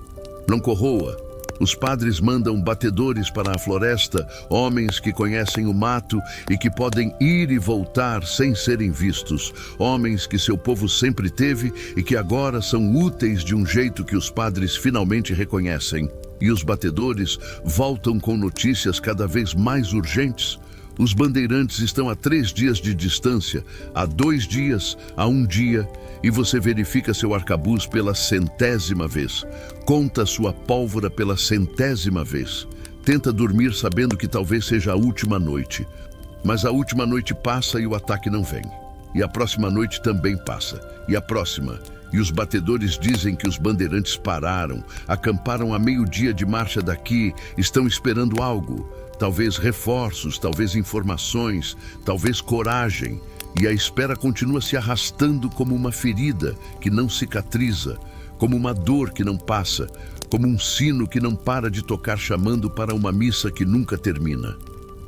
não corroa. Os padres mandam batedores para a floresta, homens que conhecem o mato e que podem ir e voltar sem serem vistos, homens que seu povo sempre teve e que agora são úteis de um jeito que os padres finalmente reconhecem. E os batedores voltam com notícias cada vez mais urgentes. Os bandeirantes estão a 3 dias de distância, a 2 dias, a 1 dia, e você verifica seu arcabuz pela 100ª vez. Conta sua pólvora pela 100ª vez. Tenta dormir sabendo que talvez seja a última noite. Mas a última noite passa e o ataque não vem. E a próxima noite também passa. E a próxima. E os batedores dizem que os bandeirantes pararam, acamparam a meio-dia de marcha daqui, estão esperando algo. Talvez reforços, talvez informações, talvez coragem. E a espera continua se arrastando como uma ferida que não cicatriza, como uma dor que não passa, como um sino que não para de tocar chamando para uma missa que nunca termina.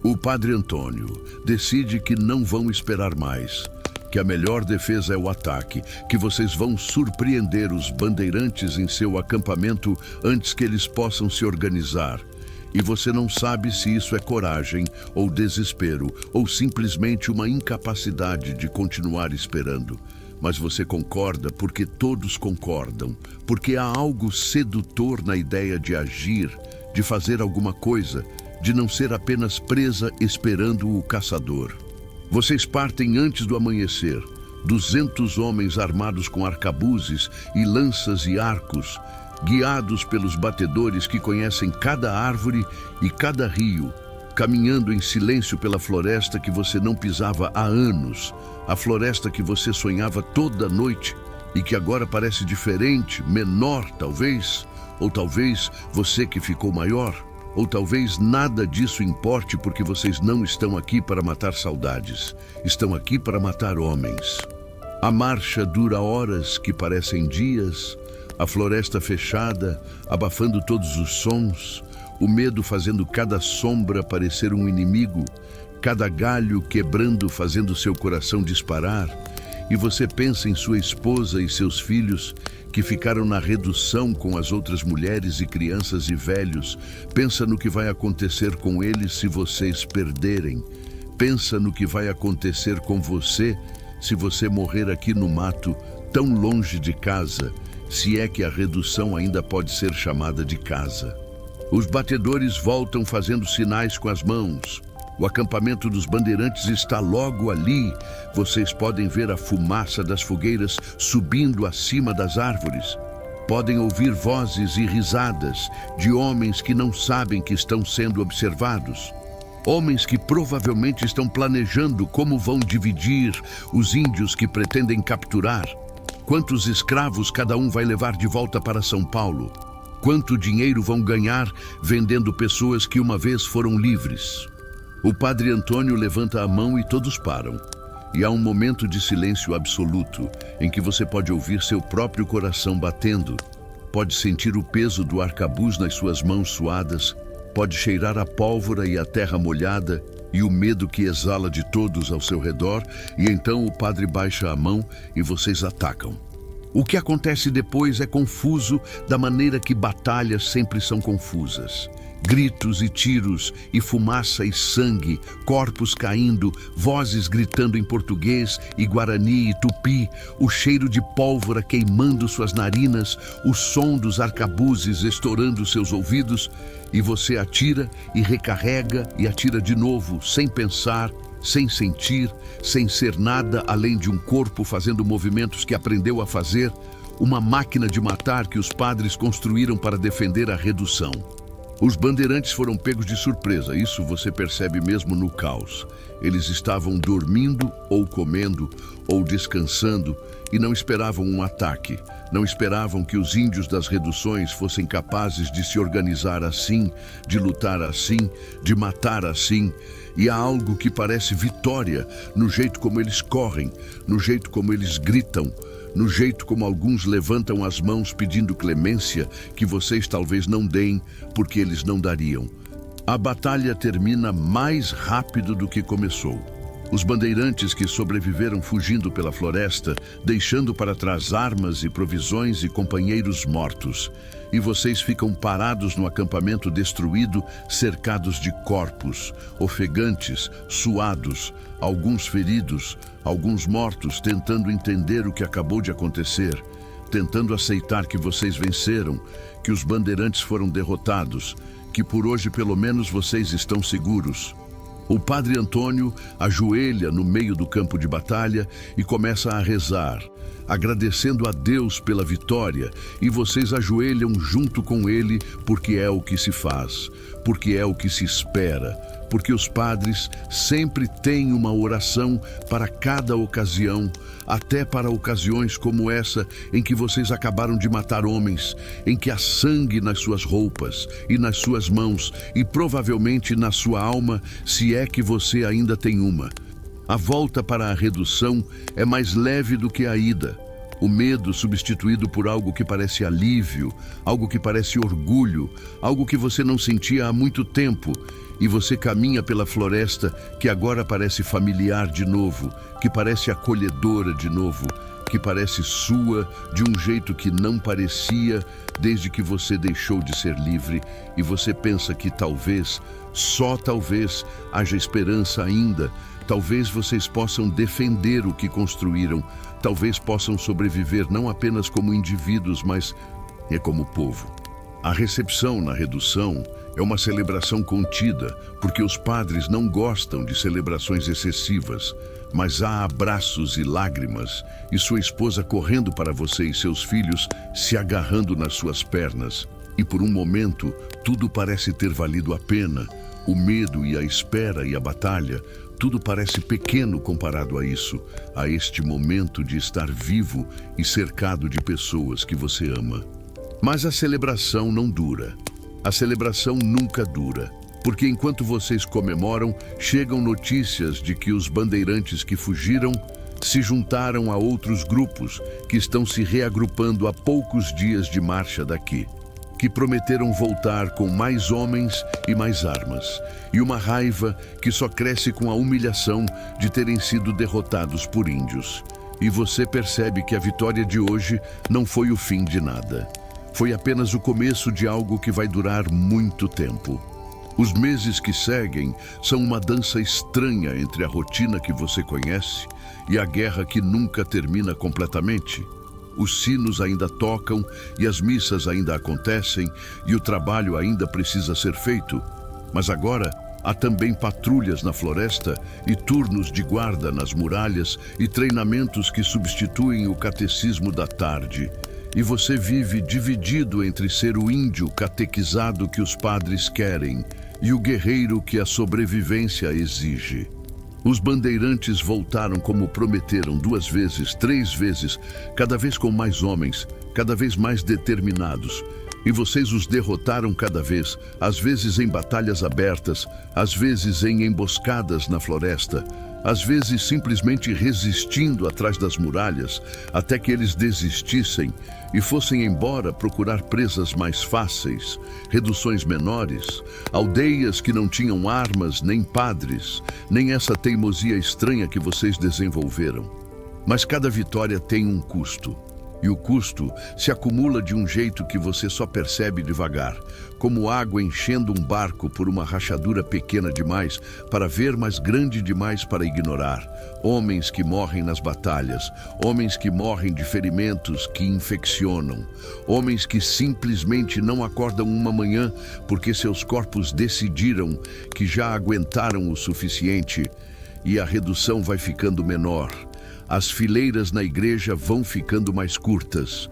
O padre Antônio decide que não vão esperar mais, que a melhor defesa é o ataque, que vocês vão surpreender os bandeirantes em seu acampamento antes que eles possam se organizar. E você não sabe se isso é coragem ou desespero ou simplesmente uma incapacidade de continuar esperando. Mas você concorda porque todos concordam, porque há algo sedutor na ideia de agir, de fazer alguma coisa, de não ser apenas presa esperando o caçador. Vocês partem antes do amanhecer, 200 homens armados com arcabuzes e lanças e arcos, guiados pelos batedores que conhecem cada árvore e cada rio, caminhando em silêncio pela floresta que você não pisava há anos, a floresta que você sonhava toda noite e que agora parece diferente, menor talvez, ou talvez você que ficou maior, ou talvez nada disso importe porque vocês não estão aqui para matar saudades, estão aqui para matar homens. A marcha dura horas que parecem dias, a floresta fechada, abafando todos os sons, o medo fazendo cada sombra parecer um inimigo, cada galho quebrando fazendo seu coração disparar, e você pensa em sua esposa e seus filhos que ficaram na redução com as outras mulheres e crianças e velhos. Pensa no que vai acontecer com eles se vocês perderem. Pensa no que vai acontecer com você se você morrer aqui no mato, tão longe de casa, se é que a redução ainda pode ser chamada de casa. Os batedores voltam fazendo sinais com as mãos. O acampamento dos bandeirantes está logo ali. Vocês podem ver a fumaça das fogueiras subindo acima das árvores. Podem ouvir vozes e risadas de homens que não sabem que estão sendo observados. Homens que provavelmente estão planejando como vão dividir os índios que pretendem capturar. Quantos escravos cada um vai levar de volta para São Paulo? Quanto dinheiro vão ganhar vendendo pessoas que uma vez foram livres? O padre Antônio levanta a mão e todos param. E há um momento de silêncio absoluto, em que você pode ouvir seu próprio coração batendo, pode sentir o peso do arcabuz nas suas mãos suadas, pode cheirar a pólvora e a terra molhada e o medo que exala de todos ao seu redor, e então o padre baixa a mão e vocês atacam. O que acontece depois é confuso da maneira que batalhas sempre são confusas. Gritos e tiros, e fumaça e sangue, corpos caindo, vozes gritando em português e guarani e tupi, o cheiro de pólvora queimando suas narinas, o som dos arcabuzes estourando seus ouvidos, e você atira e recarrega e atira de novo, sem pensar, sem sentir, sem ser nada além de um corpo fazendo movimentos que aprendeu a fazer, uma máquina de matar que os padres construíram para defender a redução. Os bandeirantes foram pegos de surpresa, isso você percebe mesmo no caos. Eles estavam dormindo ou comendo ou descansando e não esperavam um ataque. Não esperavam que os índios das reduções fossem capazes de se organizar assim, de lutar assim, de matar assim. E há algo que parece vitória no jeito como eles correm, no jeito como eles gritam, no jeito como alguns levantam as mãos pedindo clemência, que vocês talvez não deem, porque eles não dariam. A batalha termina mais rápido do que começou. Os bandeirantes que sobreviveram fugindo pela floresta, deixando para trás armas e provisões e companheiros mortos. E vocês ficam parados no acampamento destruído, cercados de corpos, ofegantes, suados, alguns feridos, alguns mortos, tentando entender o que acabou de acontecer, tentando aceitar que vocês venceram, que os bandeirantes foram derrotados, que por hoje pelo menos vocês estão seguros. O padre Antônio ajoelha no meio do campo de batalha e começa a rezar, agradecendo a Deus pela vitória, e vocês ajoelham junto com ele, porque é o que se faz, porque é o que se espera, porque os padres sempre têm uma oração para cada ocasião, até para ocasiões como essa em que vocês acabaram de matar homens, em que há sangue nas suas roupas e nas suas mãos e provavelmente na sua alma, se é que você ainda tem uma. A volta para a redução é mais leve do que a ida. O medo substituído por algo que parece alívio, algo que parece orgulho, algo que você não sentia há muito tempo. E você caminha pela floresta que agora parece familiar de novo, que parece acolhedora de novo, que parece sua de um jeito que não parecia desde que você deixou de ser livre. E você pensa que talvez, só talvez, haja esperança ainda. Talvez vocês possam defender o que construíram. Talvez possam sobreviver não apenas como indivíduos, mas como povo. A recepção na redução é uma celebração contida, porque os padres não gostam de celebrações excessivas, mas há abraços e lágrimas, e sua esposa correndo para você e seus filhos se agarrando nas suas pernas. E por um momento, tudo parece ter valido a pena. O medo e a espera e a batalha, tudo parece pequeno comparado a isso, a este momento de estar vivo e cercado de pessoas que você ama. Mas a celebração não dura. A celebração nunca dura, porque enquanto vocês comemoram, chegam notícias de que os bandeirantes que fugiram se juntaram a outros grupos que estão se reagrupando a poucos dias de marcha daqui, que prometeram voltar com mais homens e mais armas, e uma raiva que só cresce com a humilhação de terem sido derrotados por índios. E você percebe que a vitória de hoje não foi o fim de nada. Foi apenas o começo de algo que vai durar muito tempo. Os meses que seguem são uma dança estranha entre a rotina que você conhece e a guerra que nunca termina completamente. Os sinos ainda tocam e as missas ainda acontecem e o trabalho ainda precisa ser feito. Mas agora há também patrulhas na floresta e turnos de guarda nas muralhas e treinamentos que substituem o catecismo da tarde. E você vive dividido entre ser o índio catequizado que os padres querem e o guerreiro que a sobrevivência exige. Os bandeirantes voltaram como prometeram 2 vezes, 3 vezes, cada vez com mais homens, cada vez mais determinados. E vocês os derrotaram cada vez, às vezes em batalhas abertas, às vezes em emboscadas na floresta, às vezes simplesmente resistindo atrás das muralhas, até que eles desistissem e fossem embora procurar presas mais fáceis, reduções menores, aldeias que não tinham armas nem padres, nem essa teimosia estranha que vocês desenvolveram. Mas cada vitória tem um custo. E o custo se acumula de um jeito que você só percebe devagar, como água enchendo um barco por uma rachadura pequena demais para ver, mas grande demais para ignorar. Homens que morrem nas batalhas, homens que morrem de ferimentos que infeccionam, homens que simplesmente não acordam uma manhã porque seus corpos decidiram que já aguentaram o suficiente e a redução vai ficando menor. As fileiras na igreja vão ficando mais curtas.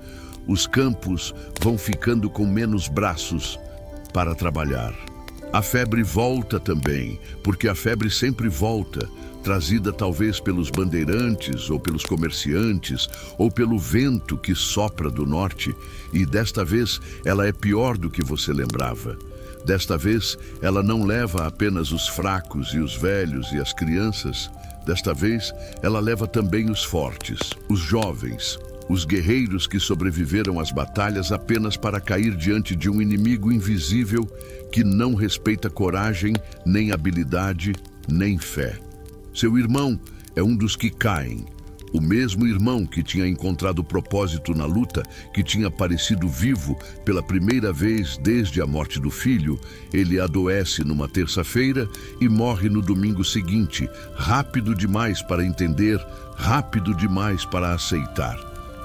Os campos vão ficando com menos braços para trabalhar. A febre volta também, porque a febre sempre volta, trazida talvez pelos bandeirantes, ou pelos comerciantes, ou pelo vento que sopra do norte, e desta vez ela é pior do que você lembrava. Desta vez ela não leva apenas os fracos e os velhos e as crianças. Desta vez, ela leva também os fortes, os jovens, os guerreiros que sobreviveram às batalhas apenas para cair diante de um inimigo invisível que não respeita coragem, nem habilidade, nem fé. Seu irmão é um dos que caem. O mesmo irmão que tinha encontrado propósito na luta, que tinha parecido vivo pela primeira vez desde a morte do filho, ele adoece numa terça-feira e morre no domingo seguinte, rápido demais para entender, rápido demais para aceitar.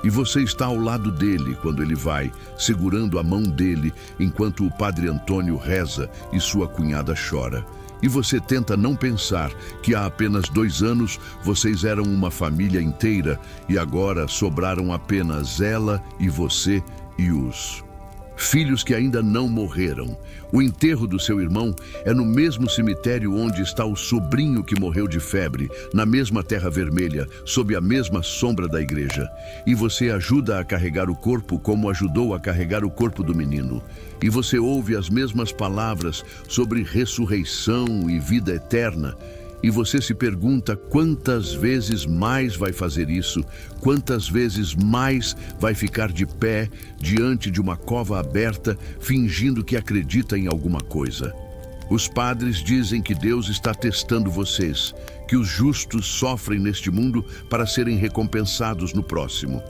E você está ao lado dele quando ele vai, segurando a mão dele, enquanto o padre Antônio reza e sua cunhada chora. E você tenta não pensar que há apenas 2 anos vocês eram uma família inteira e agora sobraram apenas ela e você e os filhos que ainda não morreram. O enterro do seu irmão é no mesmo cemitério onde está o sobrinho que morreu de febre, na mesma terra vermelha, sob a mesma sombra da igreja. E você ajuda a carregar o corpo como ajudou a carregar o corpo do menino. E você ouve as mesmas palavras sobre ressurreição e vida eterna. E você se pergunta quantas vezes mais vai fazer isso, quantas vezes mais vai ficar de pé diante de uma cova aberta, fingindo que acredita em alguma coisa. Os padres dizem que Deus está testando vocês, que os justos sofrem neste mundo para serem recompensados no próximo,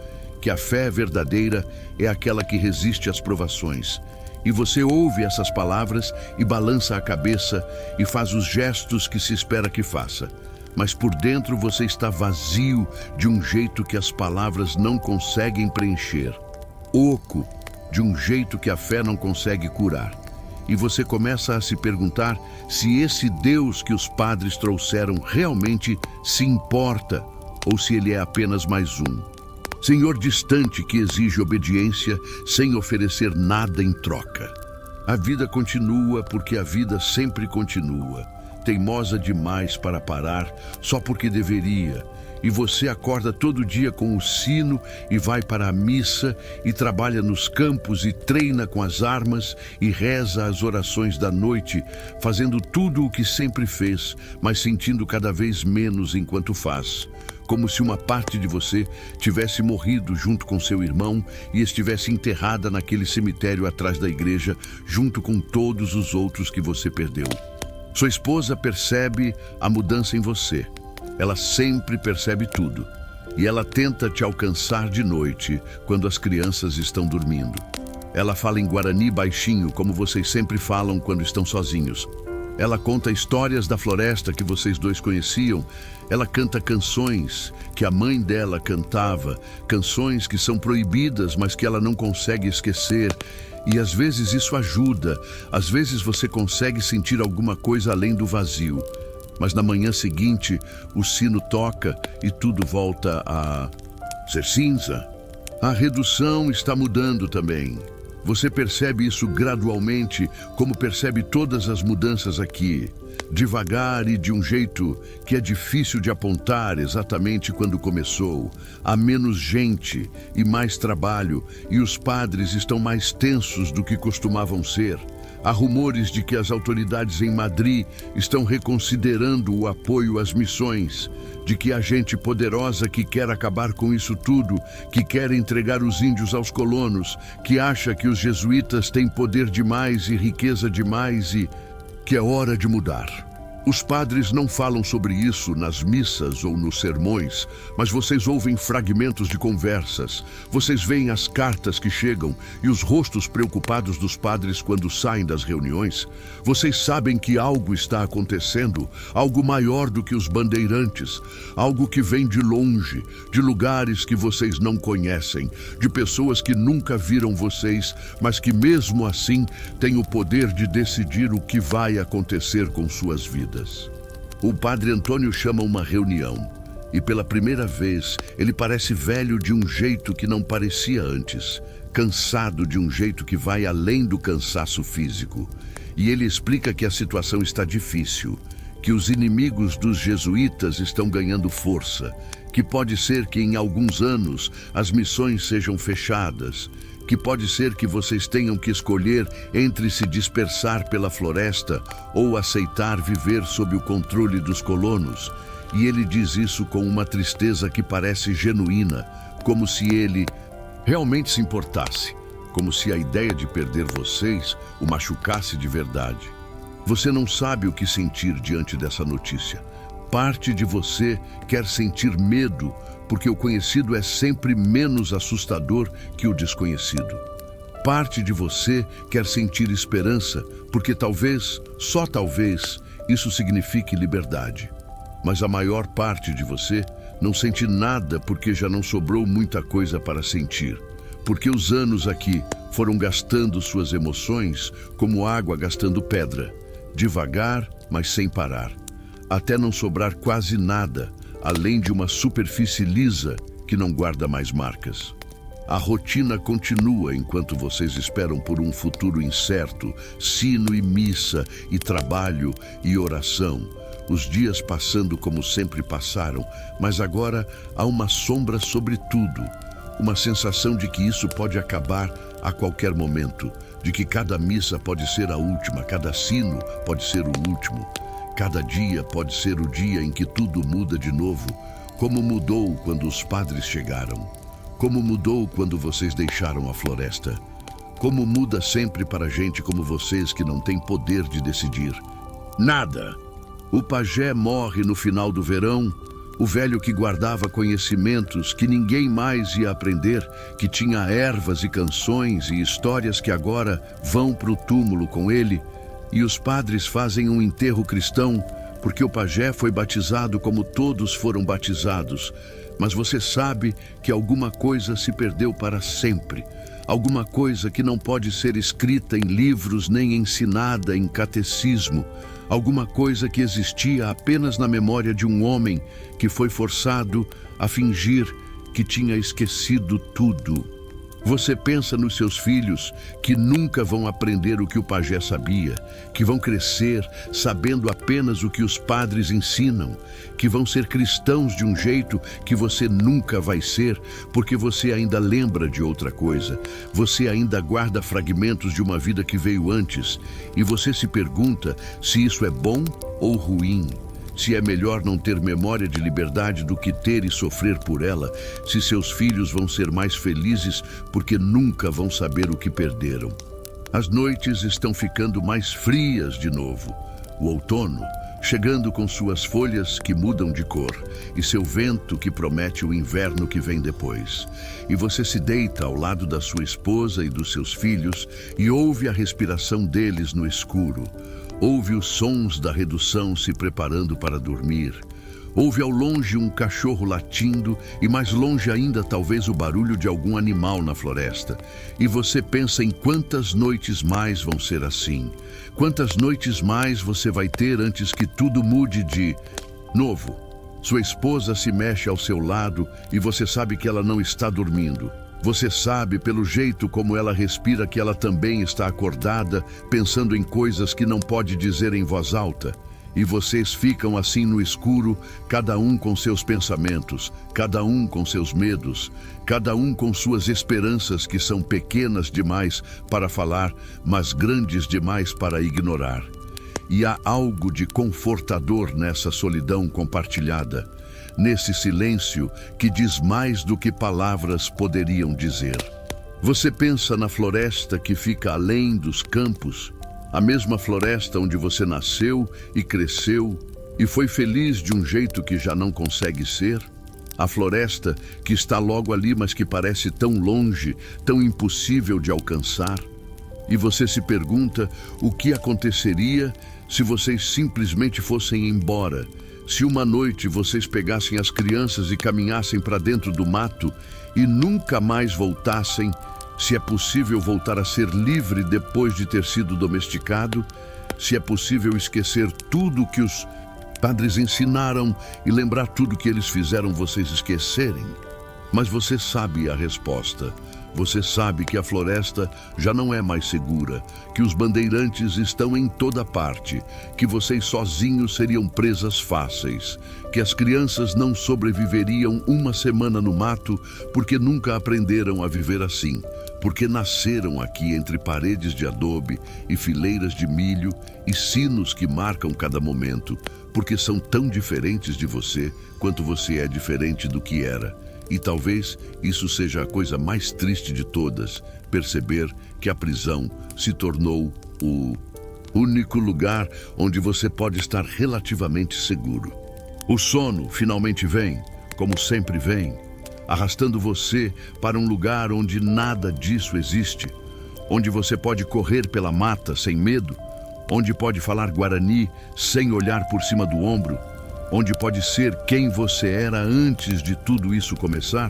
que a fé verdadeira é aquela que resiste às provações. E você ouve essas palavras e balança a cabeça e faz os gestos que se espera que faça. Mas por dentro você está vazio de um jeito que as palavras não conseguem preencher. Oco, de um jeito que a fé não consegue curar. E você começa a se perguntar se esse Deus que os padres trouxeram realmente se importa ou se ele é apenas mais um. Senhor distante que exige obediência sem oferecer nada em troca. A vida continua porque a vida sempre continua. Teimosa demais para parar só porque deveria. E você acorda todo dia com o sino e vai para a missa e trabalha nos campos e treina com as armas e reza as orações da noite, fazendo tudo o que sempre fez, mas sentindo cada vez menos enquanto faz. Como se uma parte de você tivesse morrido junto com seu irmão e estivesse enterrada naquele cemitério atrás da igreja, junto com todos os outros que você perdeu. Sua esposa percebe a mudança em você. Ela sempre percebe tudo. e ela tenta te alcançar de noite, quando as crianças estão dormindo. Ela fala em guarani baixinho, como vocês sempre falam quando estão sozinhos. Ela conta histórias da floresta que vocês dois conheciam. Ela canta canções que a mãe dela cantava, canções que são proibidas, mas que ela não consegue esquecer. E às vezes isso ajuda, às vezes você consegue sentir alguma coisa além do vazio. Mas na manhã seguinte, o sino toca e tudo volta a ser cinza. A redução está mudando também. Você percebe isso gradualmente, como percebe todas as mudanças aqui, devagar e de um jeito que é difícil de apontar exatamente quando começou. Há menos gente e mais trabalho, e os padres estão mais tensos do que costumavam ser. Há rumores de que as autoridades em Madrid estão reconsiderando o apoio às missões, de que há gente poderosa que quer acabar com isso tudo, que quer entregar os índios aos colonos, que acha que os jesuítas têm poder demais e riqueza demais e que é hora de mudar. Os padres não falam sobre isso nas missas ou nos sermões, mas vocês ouvem fragmentos de conversas, vocês veem as cartas que chegam e os rostos preocupados dos padres quando saem das reuniões. Vocês sabem que algo está acontecendo, algo maior do que os bandeirantes, algo que vem de longe, de lugares que vocês não conhecem, de pessoas que nunca viram vocês, mas que mesmo assim têm o poder de decidir o que vai acontecer com suas vidas. O padre Antônio chama uma reunião e pela primeira vez ele parece velho de um jeito que não parecia antes, cansado de um jeito que vai além do cansaço físico. E ele explica que a situação está difícil, que os inimigos dos jesuítas estão ganhando força, que pode ser que em alguns anos as missões sejam fechadas, que pode ser que vocês tenham que escolher entre se dispersar pela floresta ou aceitar viver sob o controle dos colonos. E ele diz isso com uma tristeza que parece genuína, como se ele realmente se importasse, como se a ideia de perder vocês o machucasse de verdade. Você não sabe o que sentir diante dessa notícia. Parte de você quer sentir medo, porque o conhecido é sempre menos assustador que o desconhecido. Parte de você quer sentir esperança, porque talvez, só talvez, isso signifique liberdade. Mas a maior parte de você não sente nada porque já não sobrou muita coisa para sentir. Porque os anos aqui foram gastando suas emoções como água gastando pedra, devagar, mas sem parar, até não sobrar quase nada, além de uma superfície lisa que não guarda mais marcas. A rotina continua enquanto vocês esperam por um futuro incerto, sino e missa, e trabalho e oração. Os dias passando como sempre passaram, mas agora há uma sombra sobre tudo. Uma sensação de que isso pode acabar a qualquer momento, de que cada missa pode ser a última, cada sino pode ser o último. Cada dia pode ser o dia em que tudo muda de novo, como mudou quando os padres chegaram, como mudou quando vocês deixaram a floresta, como muda sempre para gente como vocês que não tem poder de decidir. Nada! O pajé morre no final do verão, o velho que guardava conhecimentos que ninguém mais ia aprender, que tinha ervas e canções e histórias que agora vão para o túmulo com ele. E os padres fazem um enterro cristão, porque o pajé foi batizado como todos foram batizados. Mas você sabe que alguma coisa se perdeu para sempre. Alguma coisa que não pode ser escrita em livros nem ensinada em catecismo. Alguma coisa que existia apenas na memória de um homem que foi forçado a fingir que tinha esquecido tudo. Você pensa nos seus filhos, que nunca vão aprender o que o pajé sabia, que vão crescer sabendo apenas o que os padres ensinam, que vão ser cristãos de um jeito que você nunca vai ser, porque você ainda lembra de outra coisa, você ainda guarda fragmentos de uma vida que veio antes, e você se pergunta se isso é bom ou ruim. Se é melhor não ter memória de liberdade do que ter e sofrer por ela, se seus filhos vão ser mais felizes porque nunca vão saber o que perderam. As noites estão ficando mais frias de novo. O outono, chegando com suas folhas que mudam de cor e seu vento que promete o inverno que vem depois. E você se deita ao lado da sua esposa e dos seus filhos e ouve a respiração deles no escuro. Ouve os sons da redução se preparando para dormir. Ouve ao longe um cachorro latindo e mais longe ainda talvez o barulho de algum animal na floresta. E você pensa em quantas noites mais vão ser assim. Quantas noites mais você vai ter antes que tudo mude de novo. Sua esposa se mexe ao seu lado e você sabe que ela não está dormindo. Você sabe pelo jeito como ela respira que ela também está acordada, pensando em coisas que não pode dizer em voz alta. E vocês ficam assim no escuro, cada um com seus pensamentos, cada um com seus medos, cada um com suas esperanças que são pequenas demais para falar, mas grandes demais para ignorar. E há algo de confortador nessa solidão compartilhada, nesse silêncio que diz mais do que palavras poderiam dizer. Você pensa na floresta que fica além dos campos, a mesma floresta onde você nasceu e cresceu e foi feliz de um jeito que já não consegue ser. A floresta que está logo ali, mas que parece tão longe, tão impossível de alcançar. E você se pergunta o que aconteceria se vocês simplesmente fossem embora, se uma noite vocês pegassem as crianças e caminhassem para dentro do mato e nunca mais voltassem. Se é possível voltar a ser livre depois de ter sido domesticado, se é possível esquecer tudo que os padres ensinaram e lembrar tudo que eles fizeram vocês esquecerem. Mas você sabe a resposta. Você sabe que a floresta já não é mais segura, que os bandeirantes estão em toda parte, que vocês sozinhos seriam presas fáceis, que as crianças não sobreviveriam uma semana no mato porque nunca aprenderam a viver assim, porque nasceram aqui entre paredes de adobe e fileiras de milho e sinos que marcam cada momento, porque são tão diferentes de você quanto você é diferente do que era. E talvez isso seja a coisa mais triste de todas, perceber que a prisão se tornou o único lugar onde você pode estar relativamente seguro. O sono finalmente vem, como sempre vem, arrastando você para um lugar onde nada disso existe, onde você pode correr pela mata sem medo, onde pode falar guarani sem olhar por cima do ombro, onde pode ser quem você era antes de tudo isso começar,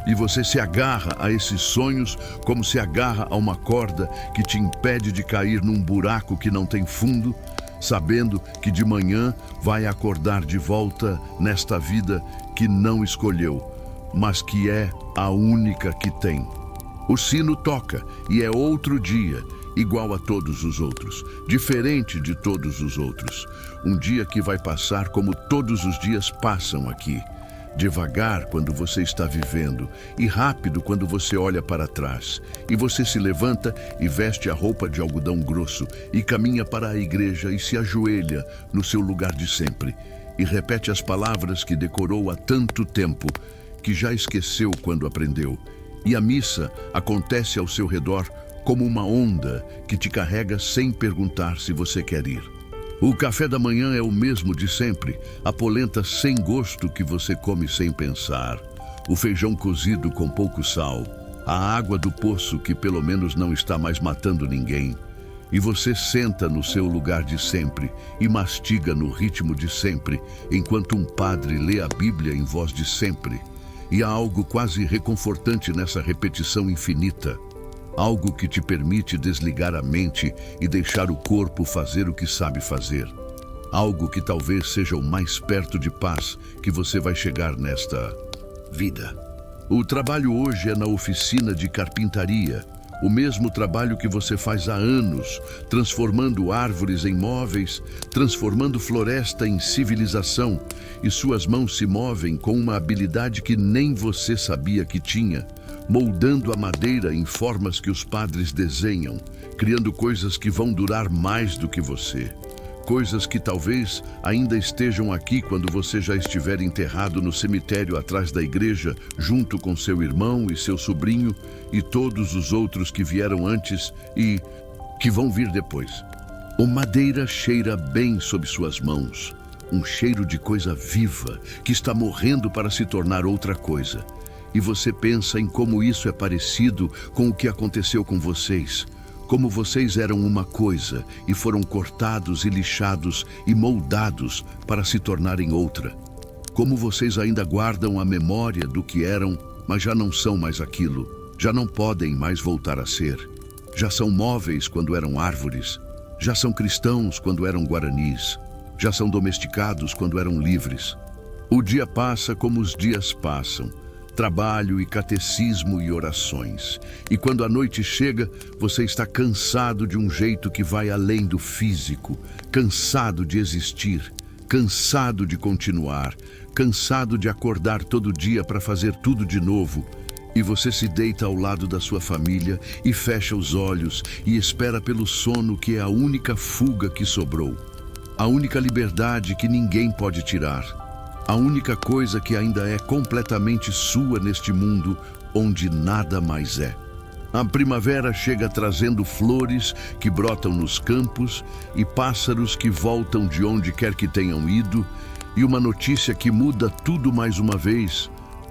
e você se agarra a esses sonhos como se agarra a uma corda que te impede de cair num buraco que não tem fundo, sabendo que de manhã vai acordar de volta nesta vida que não escolheu, mas que é a única que tem. O sino toca e é outro dia, igual a todos os outros, diferente de todos os outros. Um dia que vai passar como todos os dias passam aqui. Devagar quando você está vivendo e rápido quando você olha para trás. E você se levanta e veste a roupa de algodão grosso e caminha para a igreja e se ajoelha no seu lugar de sempre. E repete as palavras que decorou há tanto tempo que já esqueceu quando aprendeu. E a missa acontece ao seu redor como uma onda que te carrega sem perguntar se você quer ir. O café da manhã é o mesmo de sempre, a polenta sem gosto que você come sem pensar, o feijão cozido com pouco sal, a água do poço que pelo menos não está mais matando ninguém. E você senta no seu lugar de sempre e mastiga no ritmo de sempre, enquanto um padre lê a Bíblia em voz de sempre. E há algo quase reconfortante nessa repetição infinita. Algo que te permite desligar a mente e deixar o corpo fazer o que sabe fazer. Algo que talvez seja o mais perto de paz que você vai chegar nesta vida. O trabalho hoje é na oficina de carpintaria, o mesmo trabalho que você faz há anos, transformando árvores em móveis, transformando floresta em civilização, e suas mãos se movem com uma habilidade que nem você sabia que tinha, moldando a madeira em formas que os padres desenham, criando coisas que vão durar mais do que você. Coisas que talvez ainda estejam aqui quando você já estiver enterrado no cemitério atrás da igreja, junto com seu irmão e seu sobrinho e todos os outros que vieram antes e que vão vir depois. O madeira cheira bem sob suas mãos, um cheiro de coisa viva que está morrendo para se tornar outra coisa. E você pensa em como isso é parecido com o que aconteceu com vocês. Como vocês eram uma coisa e foram cortados e lixados e moldados para se tornarem outra. Como vocês ainda guardam a memória do que eram, mas já não são mais aquilo. Já não podem mais voltar a ser. Já são móveis quando eram árvores. Já são cristãos quando eram guaranis. Já são domesticados quando eram livres. O dia passa como os dias passam. Trabalho e catecismo e orações. E quando a noite chega, você está cansado de um jeito que vai além do físico, cansado de existir, cansado de continuar, cansado de acordar todo dia para fazer tudo de novo. E você se deita ao lado da sua família e fecha os olhos e espera pelo sono, que é a única fuga que sobrou, a única liberdade que ninguém pode tirar. A única coisa que ainda é completamente sua neste mundo onde nada mais é. A primavera chega trazendo flores que brotam nos campos e pássaros que voltam de onde quer que tenham ido, e uma notícia que muda tudo mais uma vez.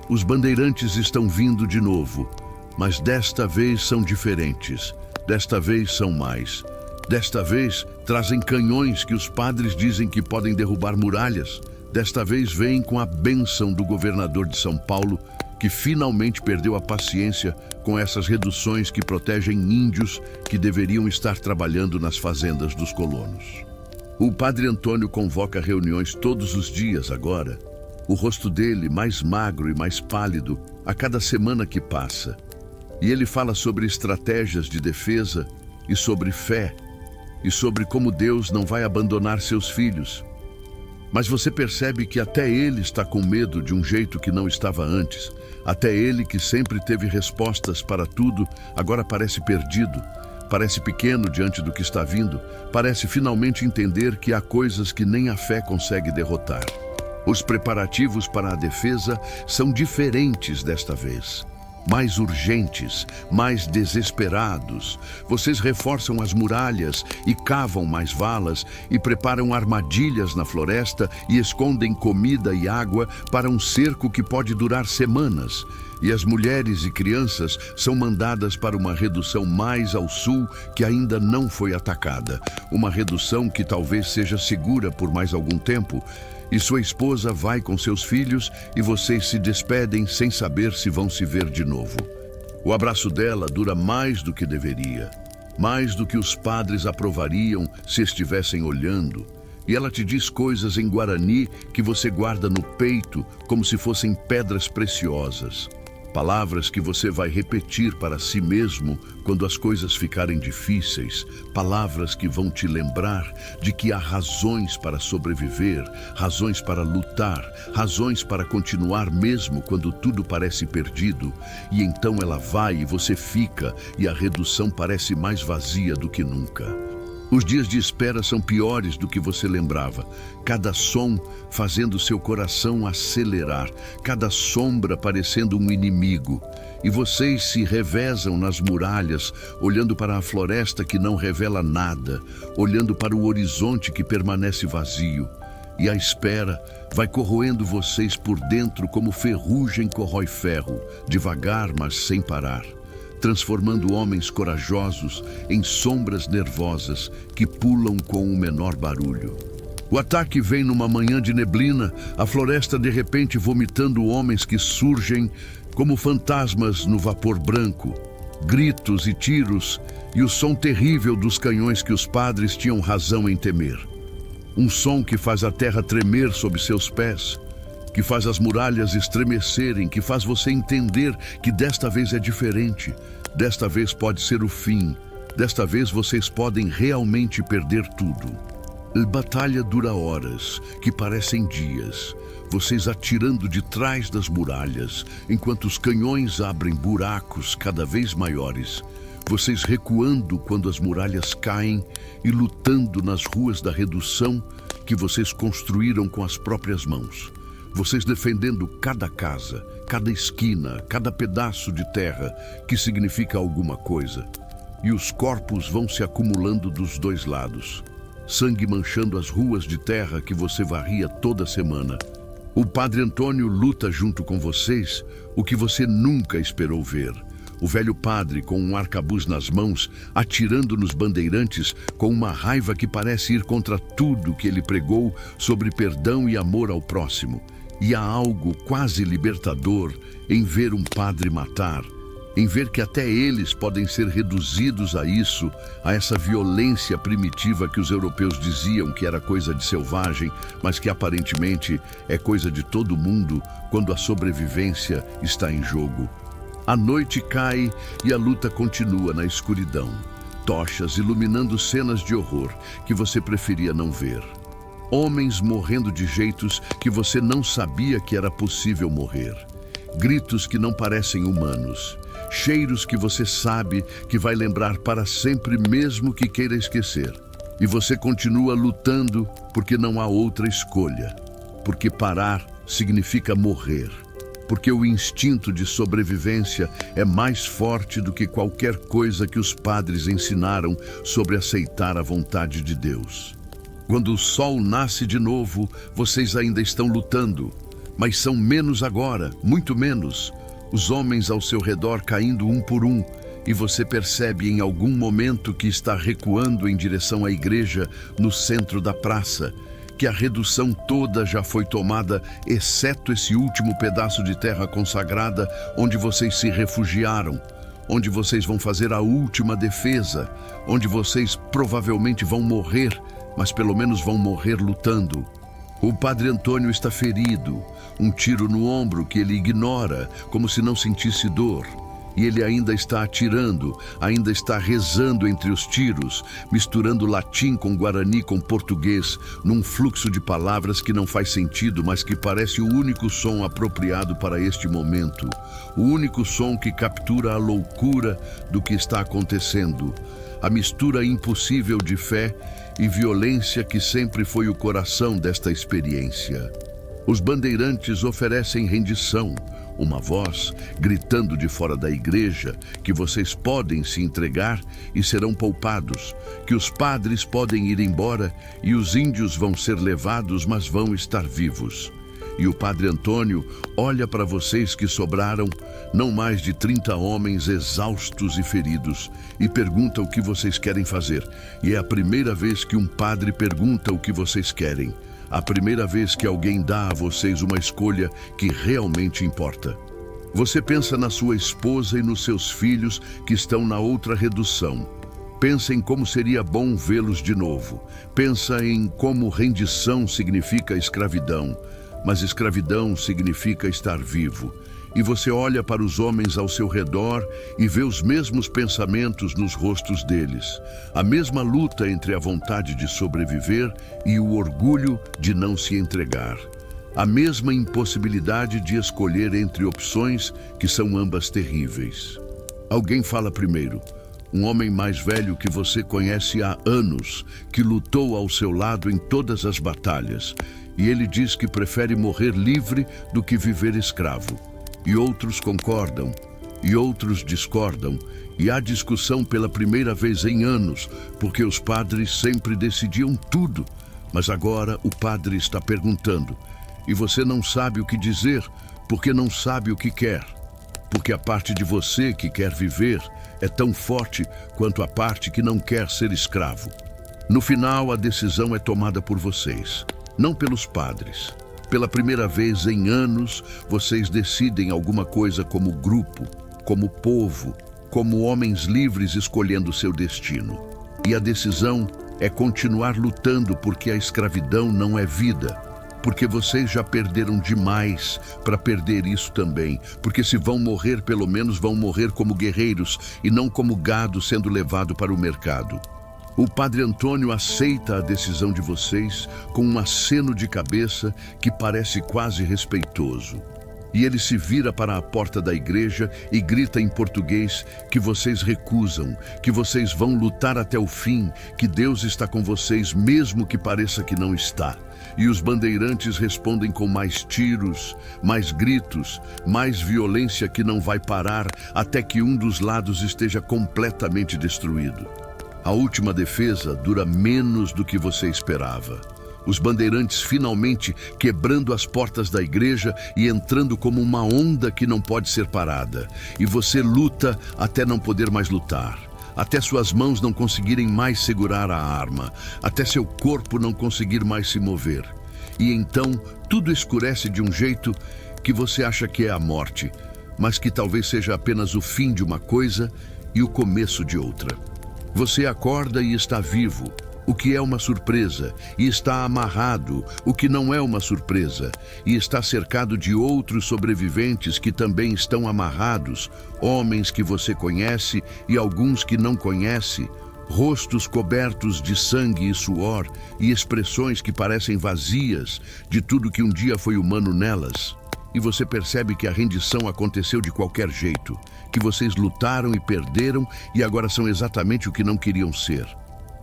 Os bandeirantes estão vindo de novo, mas desta vez são diferentes. Desta vez são mais. Desta vez trazem canhões que os padres dizem que podem derrubar muralhas. Desta vez vem com a bênção do governador de São Paulo, que finalmente perdeu a paciência com essas reduções que protegem índios que deveriam estar trabalhando nas fazendas dos colonos. O padre Antônio convoca reuniões todos os dias agora. O rosto dele mais magro e mais pálido a cada semana que passa. E ele fala sobre estratégias de defesa e sobre fé e sobre como Deus não vai abandonar seus filhos. Mas você percebe que até ele está com medo de um jeito que não estava antes. Até ele, que sempre teve respostas para tudo, agora parece perdido. Parece pequeno diante do que está vindo. Parece finalmente entender que há coisas que nem a fé consegue derrotar. Os preparativos para a defesa são diferentes desta vez. Mais urgentes, mais desesperados. Vocês reforçam as muralhas e cavam mais valas e preparam armadilhas na floresta e escondem comida e água para um cerco que pode durar semanas. E as mulheres e crianças são mandadas para uma redução mais ao sul que ainda não foi atacada. Uma redução que talvez seja segura por mais algum tempo. E sua esposa vai com seus filhos e vocês se despedem sem saber se vão se ver de novo. O abraço dela dura mais do que deveria, mais do que os padres aprovariam se estivessem olhando. E ela te diz coisas em guarani que você guarda no peito como se fossem pedras preciosas. Palavras que você vai repetir para si mesmo quando as coisas ficarem difíceis. Palavras que vão te lembrar de que há razões para sobreviver, razões para lutar, razões para continuar mesmo quando tudo parece perdido. E então ela vai e você fica, e a redução parece mais vazia do que nunca. Os dias de espera são piores do que você lembrava. Cada som fazendo seu coração acelerar. Cada sombra parecendo um inimigo. E vocês se revezam nas muralhas, olhando para a floresta que não revela nada, olhando para o horizonte que permanece vazio. E a espera vai corroendo vocês por dentro como ferrugem corrói ferro, devagar, mas sem parar, transformando homens corajosos em sombras nervosas que pulam com o menor barulho. O ataque vem numa manhã de neblina, a floresta de repente vomitando homens que surgem como fantasmas no vapor branco, gritos e tiros e o som terrível dos canhões que os padres tinham razão em temer. Um som que faz a terra tremer sob seus pés, que faz as muralhas estremecerem, que faz você entender que desta vez é diferente, desta vez pode ser o fim, desta vez vocês podem realmente perder tudo. A batalha dura horas, que parecem dias, vocês atirando de trás das muralhas, enquanto os canhões abrem buracos cada vez maiores, vocês recuando quando as muralhas caem e lutando nas ruas da redução que vocês construíram com as próprias mãos. Vocês defendendo cada casa, cada esquina, cada pedaço de terra que significa alguma coisa. E os corpos vão se acumulando dos dois lados. sangue manchando as ruas de terra que você varria toda semana. O Padre Antônio luta junto com vocês o que você nunca esperou ver. O velho padre com um arcabuz nas mãos, atirando nos bandeirantes com uma raiva que parece ir contra tudo que ele pregou sobre perdão e amor ao próximo. E há algo quase libertador em ver um padre matar, em ver que até eles podem ser reduzidos a isso, a essa violência primitiva que os europeus diziam que era coisa de selvagem, mas que aparentemente é coisa de todo mundo quando a sobrevivência está em jogo. A noite cai e a luta continua na escuridão. Tochas iluminando cenas de horror que você preferia não ver. Homens morrendo de jeitos que você não sabia que era possível morrer. Gritos que não parecem humanos. Cheiros que você sabe que vai lembrar para sempre mesmo que queira esquecer. E você continua lutando porque não há outra escolha. Porque parar significa morrer. Porque o instinto de sobrevivência é mais forte do que qualquer coisa que os padres ensinaram sobre aceitar a vontade de Deus. Quando o sol nasce de novo, vocês ainda estão lutando, mas são menos agora, muito menos. Os homens ao seu redor caindo um por um, e você percebe em algum momento que está recuando em direção à igreja no centro da praça, que a redução toda já foi tomada, exceto esse último pedaço de terra consagrada onde vocês se refugiaram, onde vocês vão fazer a última defesa, onde vocês provavelmente vão morrer, mas pelo menos vão morrer lutando. O Padre Antônio está ferido, um tiro no ombro que ele ignora, como se não sentisse dor. E ele ainda está atirando, ainda está rezando entre os tiros, misturando latim com guarani com português, num fluxo de palavras que não faz sentido, mas que parece o único som apropriado para este momento. O único som que captura a loucura do que está acontecendo. A mistura impossível de fé e violência que sempre foi o coração desta experiência. Os bandeirantes oferecem rendição, uma voz gritando de fora da igreja que vocês podem se entregar e serão poupados, que os padres podem ir embora e os índios vão ser levados, mas vão estar vivos. E o Padre Antônio olha para vocês que sobraram, não mais de 30 homens exaustos e feridos, e pergunta o que vocês querem fazer. E é a primeira vez que um padre pergunta o que vocês querem. A primeira vez que alguém dá a vocês uma escolha que realmente importa. Você pensa na sua esposa e nos seus filhos que estão na outra redução. Pensa em como seria bom vê-los de novo. Pensa em como rendição significa escravidão, mas escravidão significa estar vivo. E você olha para os homens ao seu redor e vê os mesmos pensamentos nos rostos deles. A mesma luta entre a vontade de sobreviver e o orgulho de não se entregar. A mesma impossibilidade de escolher entre opções que são ambas terríveis. Alguém fala primeiro. Um homem mais velho que você conhece há anos, que lutou ao seu lado em todas as batalhas. E ele diz que prefere morrer livre do que viver escravo. E outros concordam, e outros discordam, e há discussão pela primeira vez em anos, porque os padres sempre decidiam tudo. Mas agora o padre está perguntando, e você não sabe o que dizer, porque não sabe o que quer. Porque a parte de você que quer viver é tão forte quanto a parte que não quer ser escravo. No final, a decisão é tomada por vocês, não pelos padres. Pela primeira vez em anos, vocês decidem alguma coisa como grupo, como povo, como homens livres escolhendo seu destino. E a decisão é continuar lutando porque a escravidão não é vida. Porque vocês já perderam demais para perder isso também. Porque se vão morrer, pelo menos vão morrer como guerreiros e não como gado sendo levado para o mercado. O Padre Antônio aceita a decisão de vocês com um aceno de cabeça que parece quase respeitoso. E ele se vira para a porta da igreja e grita em português que vocês recusam, que vocês vão lutar até o fim, que Deus está com vocês mesmo que pareça que não está. E os bandeirantes respondem com mais tiros, mais gritos, mais violência que não vai parar até que um dos lados esteja completamente destruído. A última defesa dura menos do que você esperava. Os bandeirantes finalmente quebrando as portas da igreja e entrando como uma onda que não pode ser parada. E você luta até não poder mais lutar. Até suas mãos não conseguirem mais segurar a arma. Até seu corpo não conseguir mais se mover. E então tudo escurece de um jeito que você acha que é a morte, mas que talvez seja apenas o fim de uma coisa e o começo de outra. Você acorda e está vivo, o que é uma surpresa, e está amarrado, o que não é uma surpresa, e está cercado de outros sobreviventes que também estão amarrados, homens que você conhece e alguns que não conhece, rostos cobertos de sangue e suor e expressões que parecem vazias de tudo que um dia foi humano nelas. E você percebe que a rendição aconteceu de qualquer jeito, que vocês lutaram e perderam e agora são exatamente o que não queriam ser.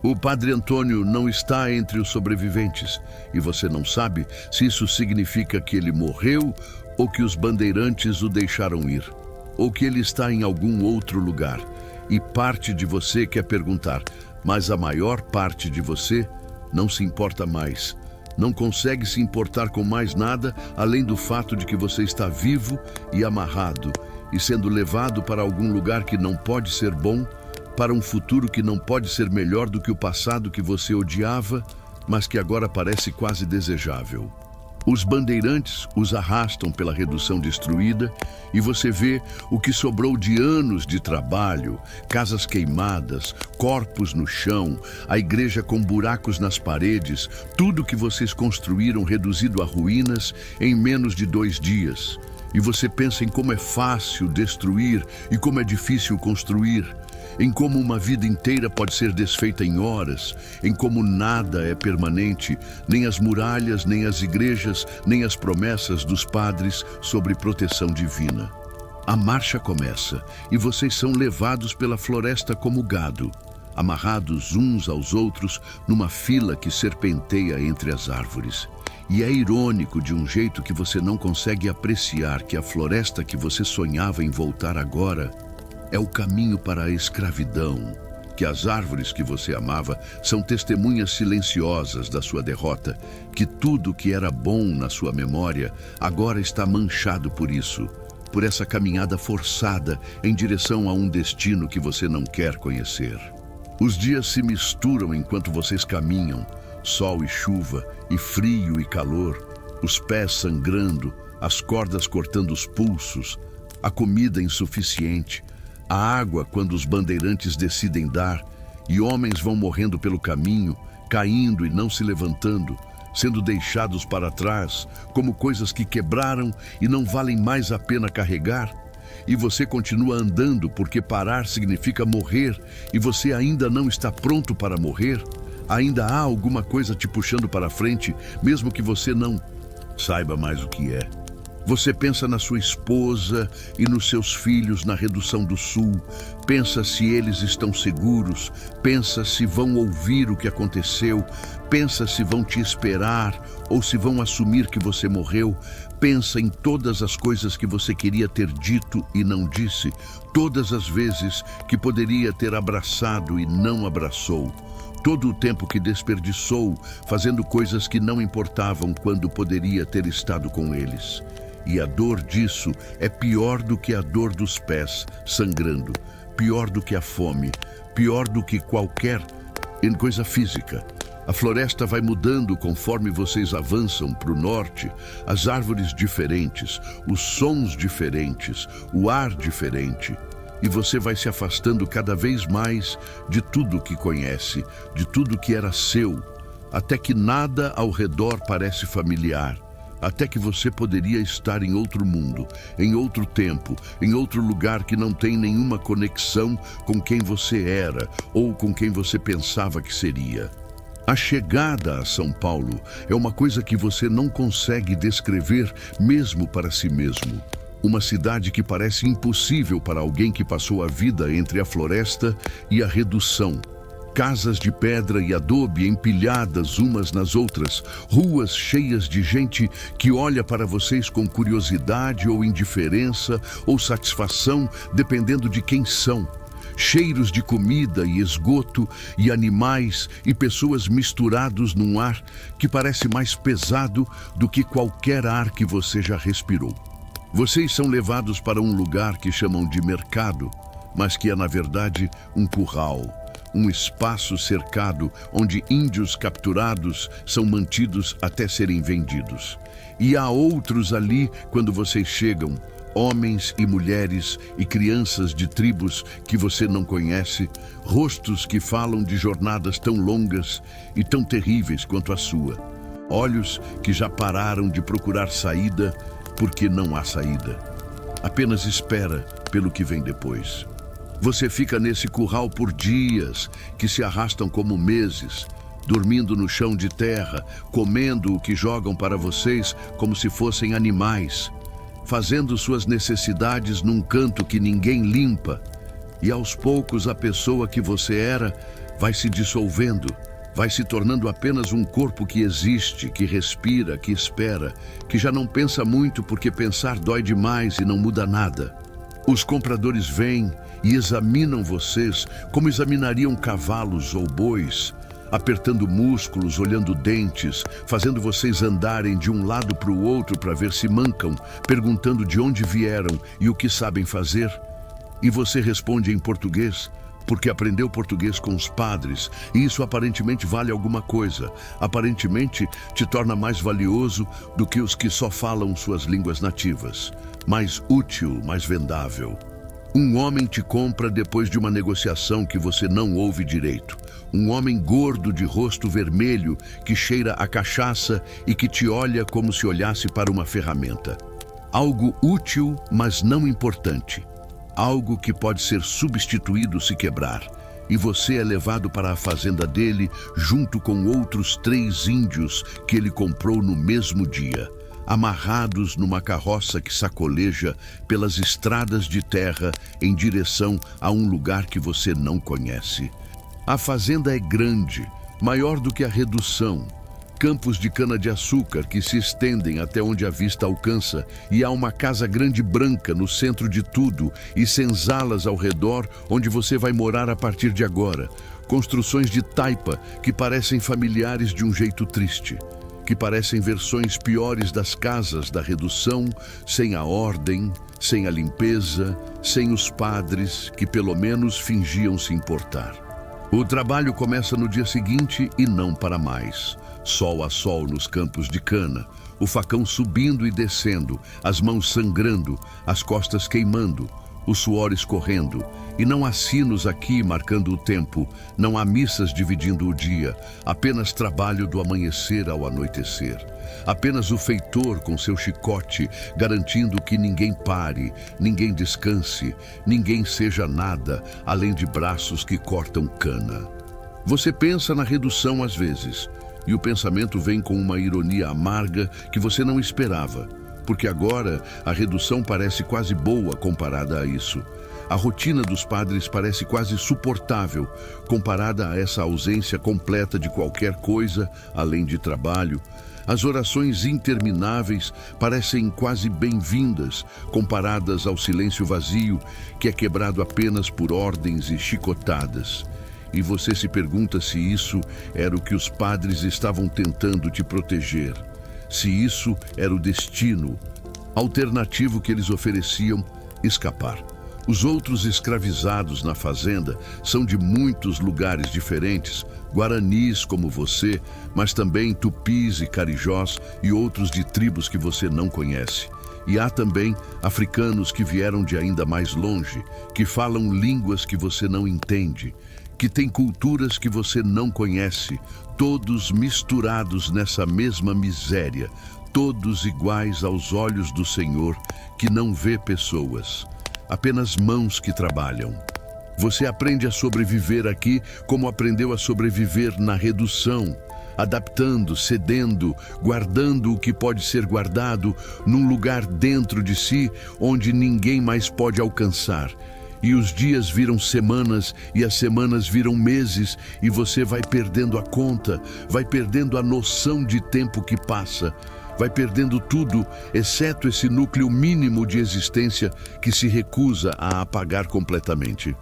O Padre Antônio não está entre os sobreviventes e você não sabe se isso significa que ele morreu ou que os bandeirantes o deixaram ir, ou que ele está em algum outro lugar. E parte de você quer perguntar, mas a maior parte de você não se importa mais. Não consegue se importar com mais nada além do fato de que você está vivo e amarrado e sendo levado para algum lugar que não pode ser bom, para um futuro que não pode ser melhor do que o passado que você odiava, mas que agora parece quase desejável. Os bandeirantes os arrastam pela redução destruída e você vê o que sobrou de anos de trabalho, casas queimadas, corpos no chão, a igreja com buracos nas paredes, tudo que vocês construíram reduzido a ruínas em menos de 2 dias. E você pensa em como é fácil destruir e como é difícil construir, em como uma vida inteira pode ser desfeita em horas, em como nada é permanente, nem as muralhas, nem as igrejas, nem as promessas dos padres sobre proteção divina. A marcha começa e vocês são levados pela floresta como gado, amarrados uns aos outros numa fila que serpenteia entre as árvores. E é irônico de um jeito que você não consegue apreciar que a floresta que você sonhava em voltar agora é o caminho para a escravidão, que as árvores que você amava são testemunhas silenciosas da sua derrota, que tudo que era bom na sua memória agora está manchado por isso, por essa caminhada forçada em direção a um destino que você não quer conhecer. Os dias se misturam enquanto vocês caminham, sol e chuva, e frio e calor, os pés sangrando, as cordas cortando os pulsos, a comida insuficiente, a água quando os bandeirantes decidem dar, e homens vão morrendo pelo caminho, caindo e não se levantando, sendo deixados para trás, como coisas que quebraram e não valem mais a pena carregar. E você continua andando porque parar significa morrer, e você ainda não está pronto para morrer. Ainda há alguma coisa te puxando para frente, mesmo que você não saiba mais o que é. Você pensa na sua esposa e nos seus filhos na redução do sul, pensa se eles estão seguros, pensa se vão ouvir o que aconteceu, pensa se vão te esperar ou se vão assumir que você morreu, pensa em todas as coisas que você queria ter dito e não disse, todas as vezes que poderia ter abraçado e não abraçou. Todo o tempo que desperdiçou fazendo coisas que não importavam quando poderia ter estado com eles. E a dor disso é pior do que a dor dos pés sangrando, pior do que a fome, pior do que qualquer coisa física. A floresta vai mudando conforme vocês avançam para o norte, as árvores diferentes, os sons diferentes, o ar diferente. E você vai se afastando cada vez mais de tudo que conhece, de tudo que era seu, até que nada ao redor parece familiar, até que você poderia estar em outro mundo, em outro tempo, em outro lugar que não tem nenhuma conexão com quem você era ou com quem você pensava que seria. A chegada a São Paulo é uma coisa que você não consegue descrever mesmo para si mesmo. Uma cidade que parece impossível para alguém que passou a vida entre a floresta e a redução. Casas de pedra e adobe empilhadas umas nas outras, ruas cheias de gente que olha para vocês com curiosidade ou indiferença ou satisfação, dependendo de quem são. cheiros de comida e esgoto e animais e pessoas misturados num ar que parece mais pesado do que qualquer ar que você já respirou. Vocês são levados para um lugar que chamam de mercado, mas que é na verdade um curral, um espaço cercado onde índios capturados são mantidos até serem vendidos. E há outros ali quando vocês chegam, homens e mulheres e crianças de tribos que você não conhece, rostos que falam de jornadas tão longas e tão terríveis quanto a sua, olhos que já pararam de procurar saída porque não há saída. Apenas espera pelo que vem depois. Você fica nesse curral por dias, que se arrastam como meses, dormindo no chão de terra, comendo o que jogam para vocês como se fossem animais, fazendo suas necessidades num canto que ninguém limpa. E aos poucos a pessoa que você era vai se dissolvendo, vai se tornando apenas um corpo que existe, que respira, que espera, que já não pensa muito porque pensar dói demais e não muda nada. Os compradores vêm e examinam vocês como examinariam cavalos ou bois, apertando músculos, olhando dentes, fazendo vocês andarem de um lado para o outro para ver se mancam, perguntando de onde vieram e o que sabem fazer. E você responde em português, porque aprendeu português com os padres, e isso aparentemente vale alguma coisa. Aparentemente te torna mais valioso do que os que só falam suas línguas nativas. Mais útil, mais vendável. Um homem te compra depois de uma negociação que você não ouve direito. Um homem gordo de rosto vermelho que cheira a cachaça e que te olha como se olhasse para uma ferramenta. Algo útil, mas não importante. Algo que pode ser substituído se quebrar. E você é levado para a fazenda dele junto com outros 3 índios que ele comprou no mesmo dia, amarrados numa carroça que sacoleja pelas estradas de terra em direção a um lugar que você não conhece. A fazenda é grande, maior do que a redução. Campos de cana-de-açúcar que se estendem até onde a vista alcança, e há uma casa grande branca no centro de tudo e senzalas ao redor onde você vai morar a partir de agora. Construções de taipa que parecem familiares de um jeito triste, que parecem versões piores das casas da redução, sem a ordem, sem a limpeza, sem os padres que pelo menos fingiam se importar. O trabalho começa no dia seguinte e não para mais. Sol a sol nos campos de cana, o facão subindo e descendo, as mãos sangrando, as costas queimando, o suor escorrendo. E não há sinos aqui marcando o tempo, não há missas dividindo o dia, apenas trabalho do amanhecer ao anoitecer. Apenas o feitor com seu chicote, garantindo que ninguém pare, ninguém descanse, ninguém seja nada, além de braços que cortam cana. Você pensa na redução às vezes, e o pensamento vem com uma ironia amarga que você não esperava, porque agora a redução parece quase boa comparada a isso. A rotina dos padres parece quase suportável comparada a essa ausência completa de qualquer coisa além de trabalho. As orações intermináveis parecem quase bem-vindas comparadas ao silêncio vazio que é quebrado apenas por ordens e chicotadas. E você se pergunta se isso era o que os padres estavam tentando te proteger. Se isso era o destino alternativo que eles ofereciam, escapar. Os outros escravizados na fazenda são de muitos lugares diferentes, guaranis como você, mas também tupis e carijós e outros de tribos que você não conhece. E há também africanos que vieram de ainda mais longe, que falam línguas que você não entende, que têm culturas que você não conhece, todos misturados nessa mesma miséria, todos iguais aos olhos do Senhor, que não vê pessoas, apenas mãos que trabalham. Você aprende a sobreviver aqui como aprendeu a sobreviver na redução, adaptando, cedendo, guardando o que pode ser guardado num lugar dentro de si onde ninguém mais pode alcançar. E os dias viram semanas e as semanas viram meses e você vai perdendo a conta, vai perdendo a noção de tempo que passa, vai perdendo tudo, exceto esse núcleo mínimo de existência que se recusa a apagar completamente.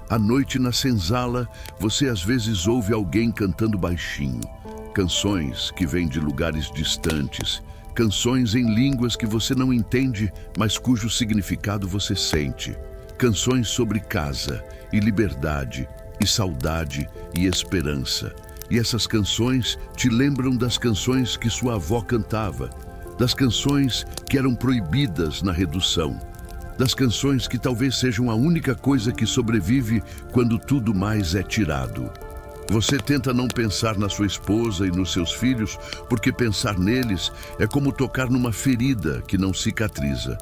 À noite na senzala, você às vezes ouve alguém cantando baixinho. Canções que vêm de lugares distantes. Canções em línguas que você não entende, mas cujo significado você sente. Canções sobre casa e liberdade e saudade e esperança. E essas canções te lembram das canções que sua avó cantava, das canções que eram proibidas na redução, das canções que talvez sejam a única coisa que sobrevive quando tudo mais é tirado. Você tenta não pensar na sua esposa e nos seus filhos, porque pensar neles é como tocar numa ferida que não cicatriza.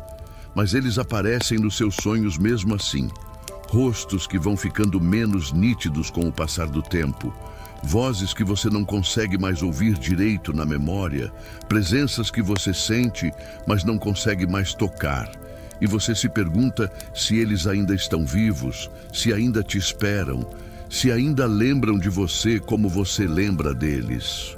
Mas eles aparecem nos seus sonhos mesmo assim. Rostos que vão ficando menos nítidos com o passar do tempo. Vozes que você não consegue mais ouvir direito na memória. Presenças que você sente, mas não consegue mais tocar. E você se pergunta se eles ainda estão vivos, se ainda te esperam, se ainda lembram de você como você lembra deles.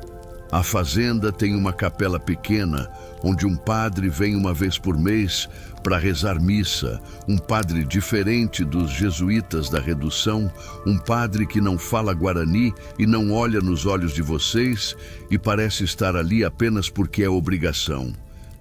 A fazenda tem uma capela pequena, onde um padre vem uma vez por mês para rezar missa, um padre diferente dos jesuítas da redução, um padre que não fala guarani e não olha nos olhos de vocês e parece estar ali apenas porque é obrigação.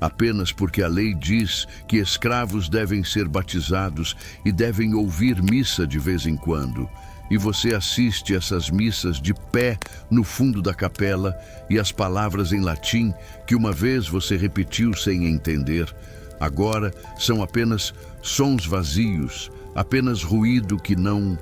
Apenas porque a lei diz que escravos devem ser batizados e devem ouvir missa de vez em quando. E você assiste essas missas de pé no fundo da capela e as palavras em latim que uma vez você repetiu sem entender, agora são apenas sons vazios, apenas ruído que não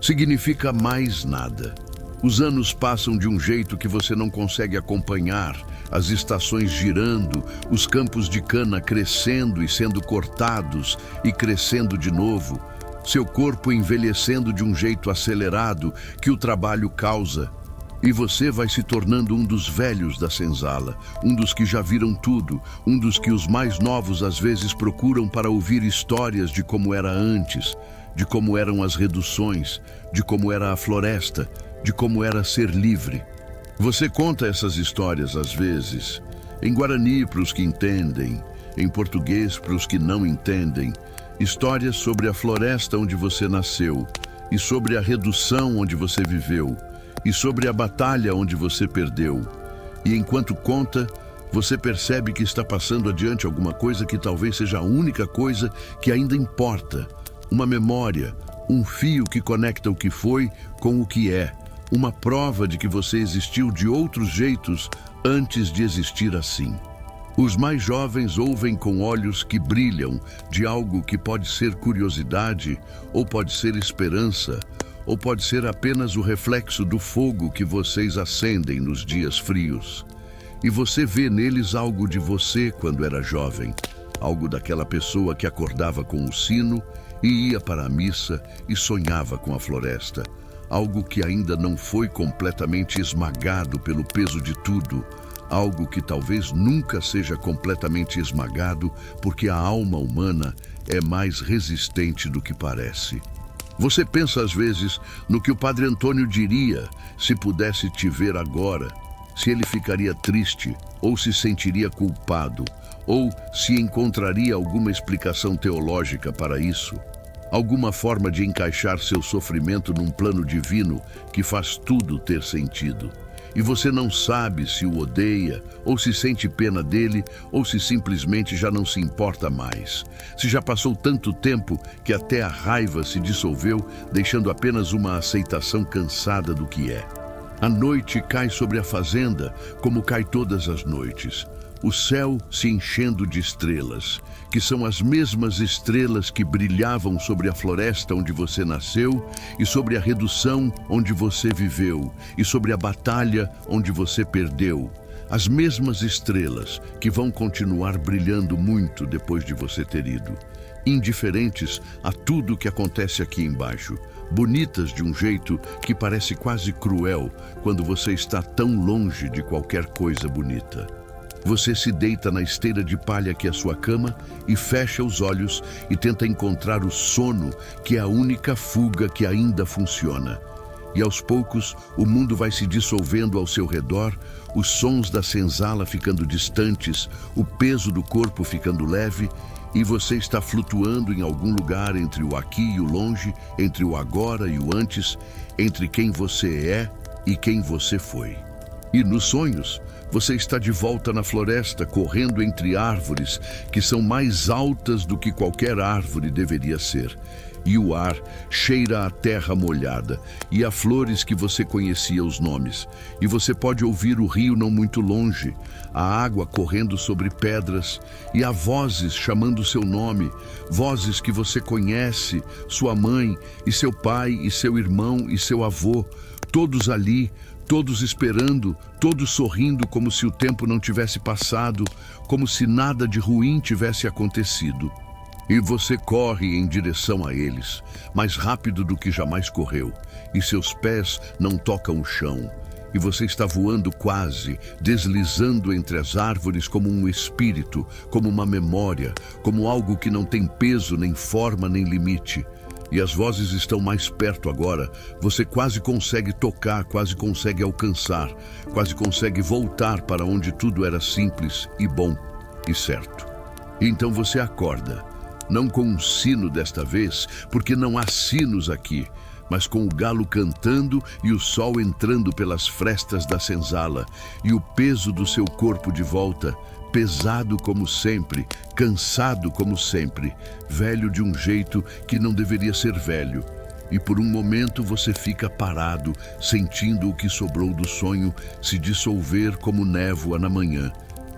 significa mais nada. Os anos passam de um jeito que você não consegue acompanhar, as estações girando, os campos de cana crescendo e sendo cortados e crescendo de novo, seu corpo envelhecendo de um jeito acelerado que o trabalho causa. E você vai se tornando um dos velhos da senzala, um dos que já viram tudo, um dos que os mais novos às vezes procuram para ouvir histórias de como era antes, de como eram as reduções, de como era a floresta, de como era ser livre. Você conta essas histórias às vezes, em guarani para os que entendem, em português para os que não entendem, histórias sobre a floresta onde você nasceu, e sobre a redução onde você viveu, e sobre a batalha onde você perdeu. E enquanto conta, você percebe que está passando adiante alguma coisa que talvez seja a única coisa que ainda importa. Uma memória, um fio que conecta o que foi com o que é. Uma prova de que você existiu de outros jeitos antes de existir assim. Os mais jovens ouvem com olhos que brilham de algo que pode ser curiosidade, ou pode ser esperança, ou pode ser apenas o reflexo do fogo que vocês acendem nos dias frios. E você vê neles algo de você quando era jovem, algo daquela pessoa que acordava com o sino e ia para a missa e sonhava com a floresta, algo que ainda não foi completamente esmagado pelo peso de tudo, algo que talvez nunca seja completamente esmagado, porque a alma humana é mais resistente do que parece. Você pensa às vezes no que o Padre Antônio diria se pudesse te ver agora, se ele ficaria triste, ou se sentiria culpado, ou se encontraria alguma explicação teológica para isso, alguma forma de encaixar seu sofrimento num plano divino que faz tudo ter sentido. E você não sabe se o odeia, ou se sente pena dele, ou se simplesmente já não se importa mais. Se já passou tanto tempo que até a raiva se dissolveu, deixando apenas uma aceitação cansada do que é. A noite cai sobre a fazenda, como cai todas as noites. O céu se enchendo de estrelas, que são as mesmas estrelas que brilhavam sobre a floresta onde você nasceu, e sobre a redução onde você viveu, e sobre a batalha onde você perdeu. As mesmas estrelas que vão continuar brilhando muito depois de você ter ido, indiferentes a tudo que acontece aqui embaixo, bonitas de um jeito que parece quase cruel quando você está tão longe de qualquer coisa bonita. Você se deita na esteira de palha que é sua cama e fecha os olhos e tenta encontrar o sono, que é a única fuga que ainda funciona. E aos poucos, o mundo vai se dissolvendo ao seu redor, os sons da senzala ficando distantes, o peso do corpo ficando leve, E você está flutuando em algum lugar entre o aqui e o longe, entre o agora e o antes, entre quem você é e quem você foi. E nos sonhos, você está de volta na floresta, correndo entre árvores que são mais altas do que qualquer árvore deveria ser. E o ar cheira a terra molhada e a flores que você conhecia os nomes. E você pode ouvir o rio não muito longe, a água correndo sobre pedras e há vozes chamando seu nome, vozes que você conhece, sua mãe e seu pai e seu irmão e seu avô, todos ali, todos esperando, todos sorrindo como se o tempo não tivesse passado, como se nada de ruim tivesse acontecido. E você corre em direção a eles, mais rápido do que jamais correu, e seus pés não tocam o chão. E você está voando quase, deslizando entre as árvores como um espírito, como uma memória, como algo que não tem peso, nem forma, nem limite. E as vozes estão mais perto agora, você quase consegue tocar, quase consegue alcançar, quase consegue voltar para onde tudo era simples e bom e certo. E então você acorda. Não com um sino desta vez, porque não há sinos aqui, mas com o galo cantando e o sol entrando pelas frestas da senzala, e o peso do seu corpo de volta, pesado como sempre, cansado como sempre, velho de um jeito que não deveria ser velho. E por um momento você fica parado, sentindo o que sobrou do sonho se dissolver como névoa na manhã,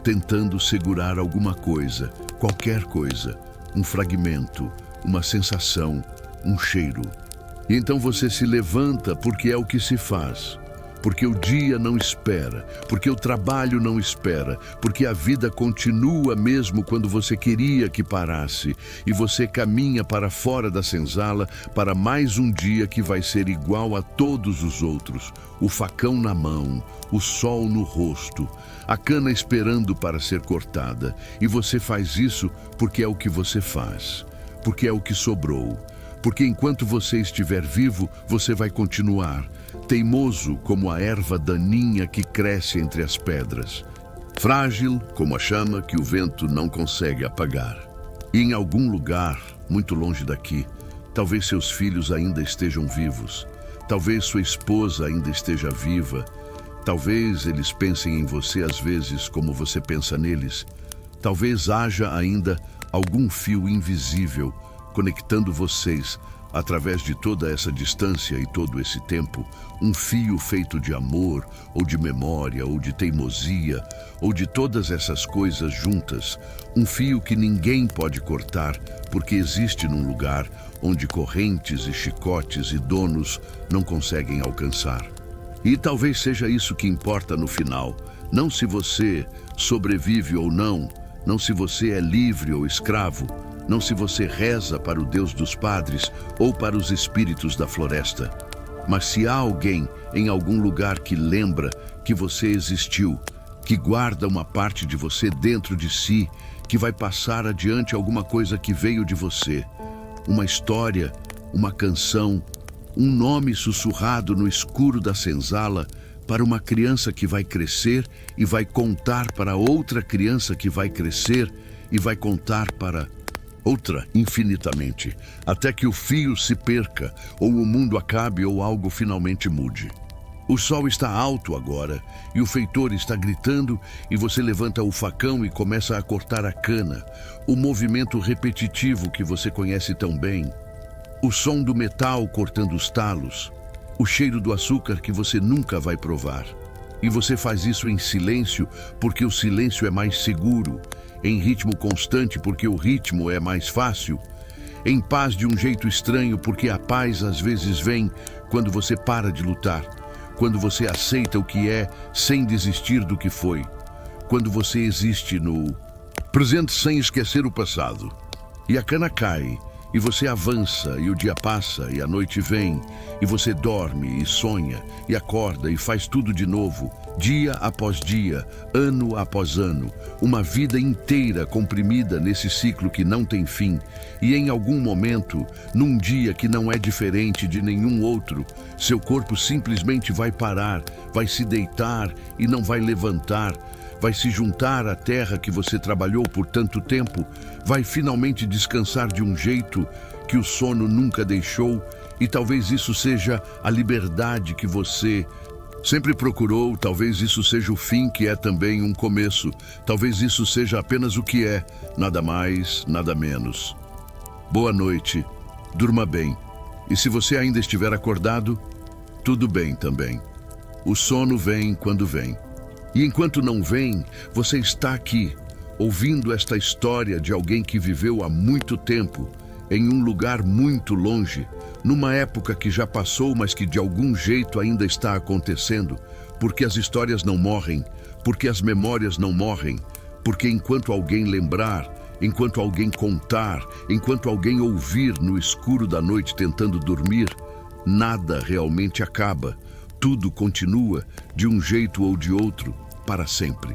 tentando segurar alguma coisa, qualquer coisa. Um fragmento, uma sensação, um cheiro. E então você se levanta porque é o que se faz. Porque o dia não espera, porque o trabalho não espera, porque a vida continua mesmo quando você queria que parasse. E você caminha para fora da senzala para mais um dia que vai ser igual a todos os outros. O facão na mão, o sol no rosto, a cana esperando para ser cortada. E você faz isso porque é o que você faz, porque é o que sobrou. Porque enquanto você estiver vivo, você vai continuar, teimoso como a erva daninha que cresce entre as pedras, frágil como a chama que o vento não consegue apagar. E em algum lugar, muito longe daqui, talvez seus filhos ainda estejam vivos, talvez sua esposa ainda esteja viva, talvez eles pensem em você às vezes como você pensa neles, talvez haja ainda algum fio invisível conectando vocês através de toda essa distância e todo esse tempo, um fio feito de amor, ou de memória, ou de teimosia, ou de todas essas coisas juntas, um fio que ninguém pode cortar, porque existe num lugar onde correntes e chicotes e donos não conseguem alcançar. E talvez seja isso que importa no final, não se você sobrevive ou não, não se você é livre ou escravo, não se você reza para o Deus dos padres ou para os espíritos da floresta. Mas se há alguém em algum lugar que lembra que você existiu, que guarda uma parte de você dentro de si, que vai passar adiante alguma coisa que veio de você, uma história, uma canção, um nome sussurrado no escuro da senzala para uma criança que vai crescer e vai contar para outra criança que vai crescer e vai contar para outra infinitamente, até que o fio se perca, ou o mundo acabe, ou algo finalmente mude. O sol está alto agora, e o feitor está gritando, e você levanta o facão e começa a cortar a cana, o movimento repetitivo que você conhece tão bem, o som do metal cortando os talos, o cheiro do açúcar que você nunca vai provar. E você faz isso em silêncio, porque o silêncio é mais seguro, em ritmo constante, porque o ritmo é mais fácil, em paz de um jeito estranho, porque a paz às vezes vem quando você para de lutar, quando você aceita o que é sem desistir do que foi, quando você existe no presente sem esquecer o passado. E a cana cai, e você avança, e o dia passa, e a noite vem, e você dorme, e sonha, e acorda, e faz tudo de novo, dia após dia, ano após ano, uma vida inteira comprimida nesse ciclo que não tem fim, e em algum momento, num dia que não é diferente de nenhum outro, seu corpo simplesmente vai parar, vai se deitar e não vai levantar, vai se juntar à terra que você trabalhou por tanto tempo, vai finalmente descansar de um jeito que o sono nunca deixou, e talvez isso seja a liberdade que você sempre procurou, talvez isso seja o fim que é também um começo, talvez isso seja apenas o que é, nada mais, nada menos. Boa noite, durma bem. E se você ainda estiver acordado, tudo bem também. O sono vem quando vem. E enquanto não vem, você está aqui, ouvindo esta história de alguém que viveu há muito tempo, em um lugar muito longe, numa época que já passou, mas que de algum jeito ainda está acontecendo, porque as histórias não morrem, porque as memórias não morrem, porque enquanto alguém lembrar, enquanto alguém contar, enquanto alguém ouvir no escuro da noite tentando dormir, nada realmente acaba. Tudo continua, de um jeito ou de outro, para sempre.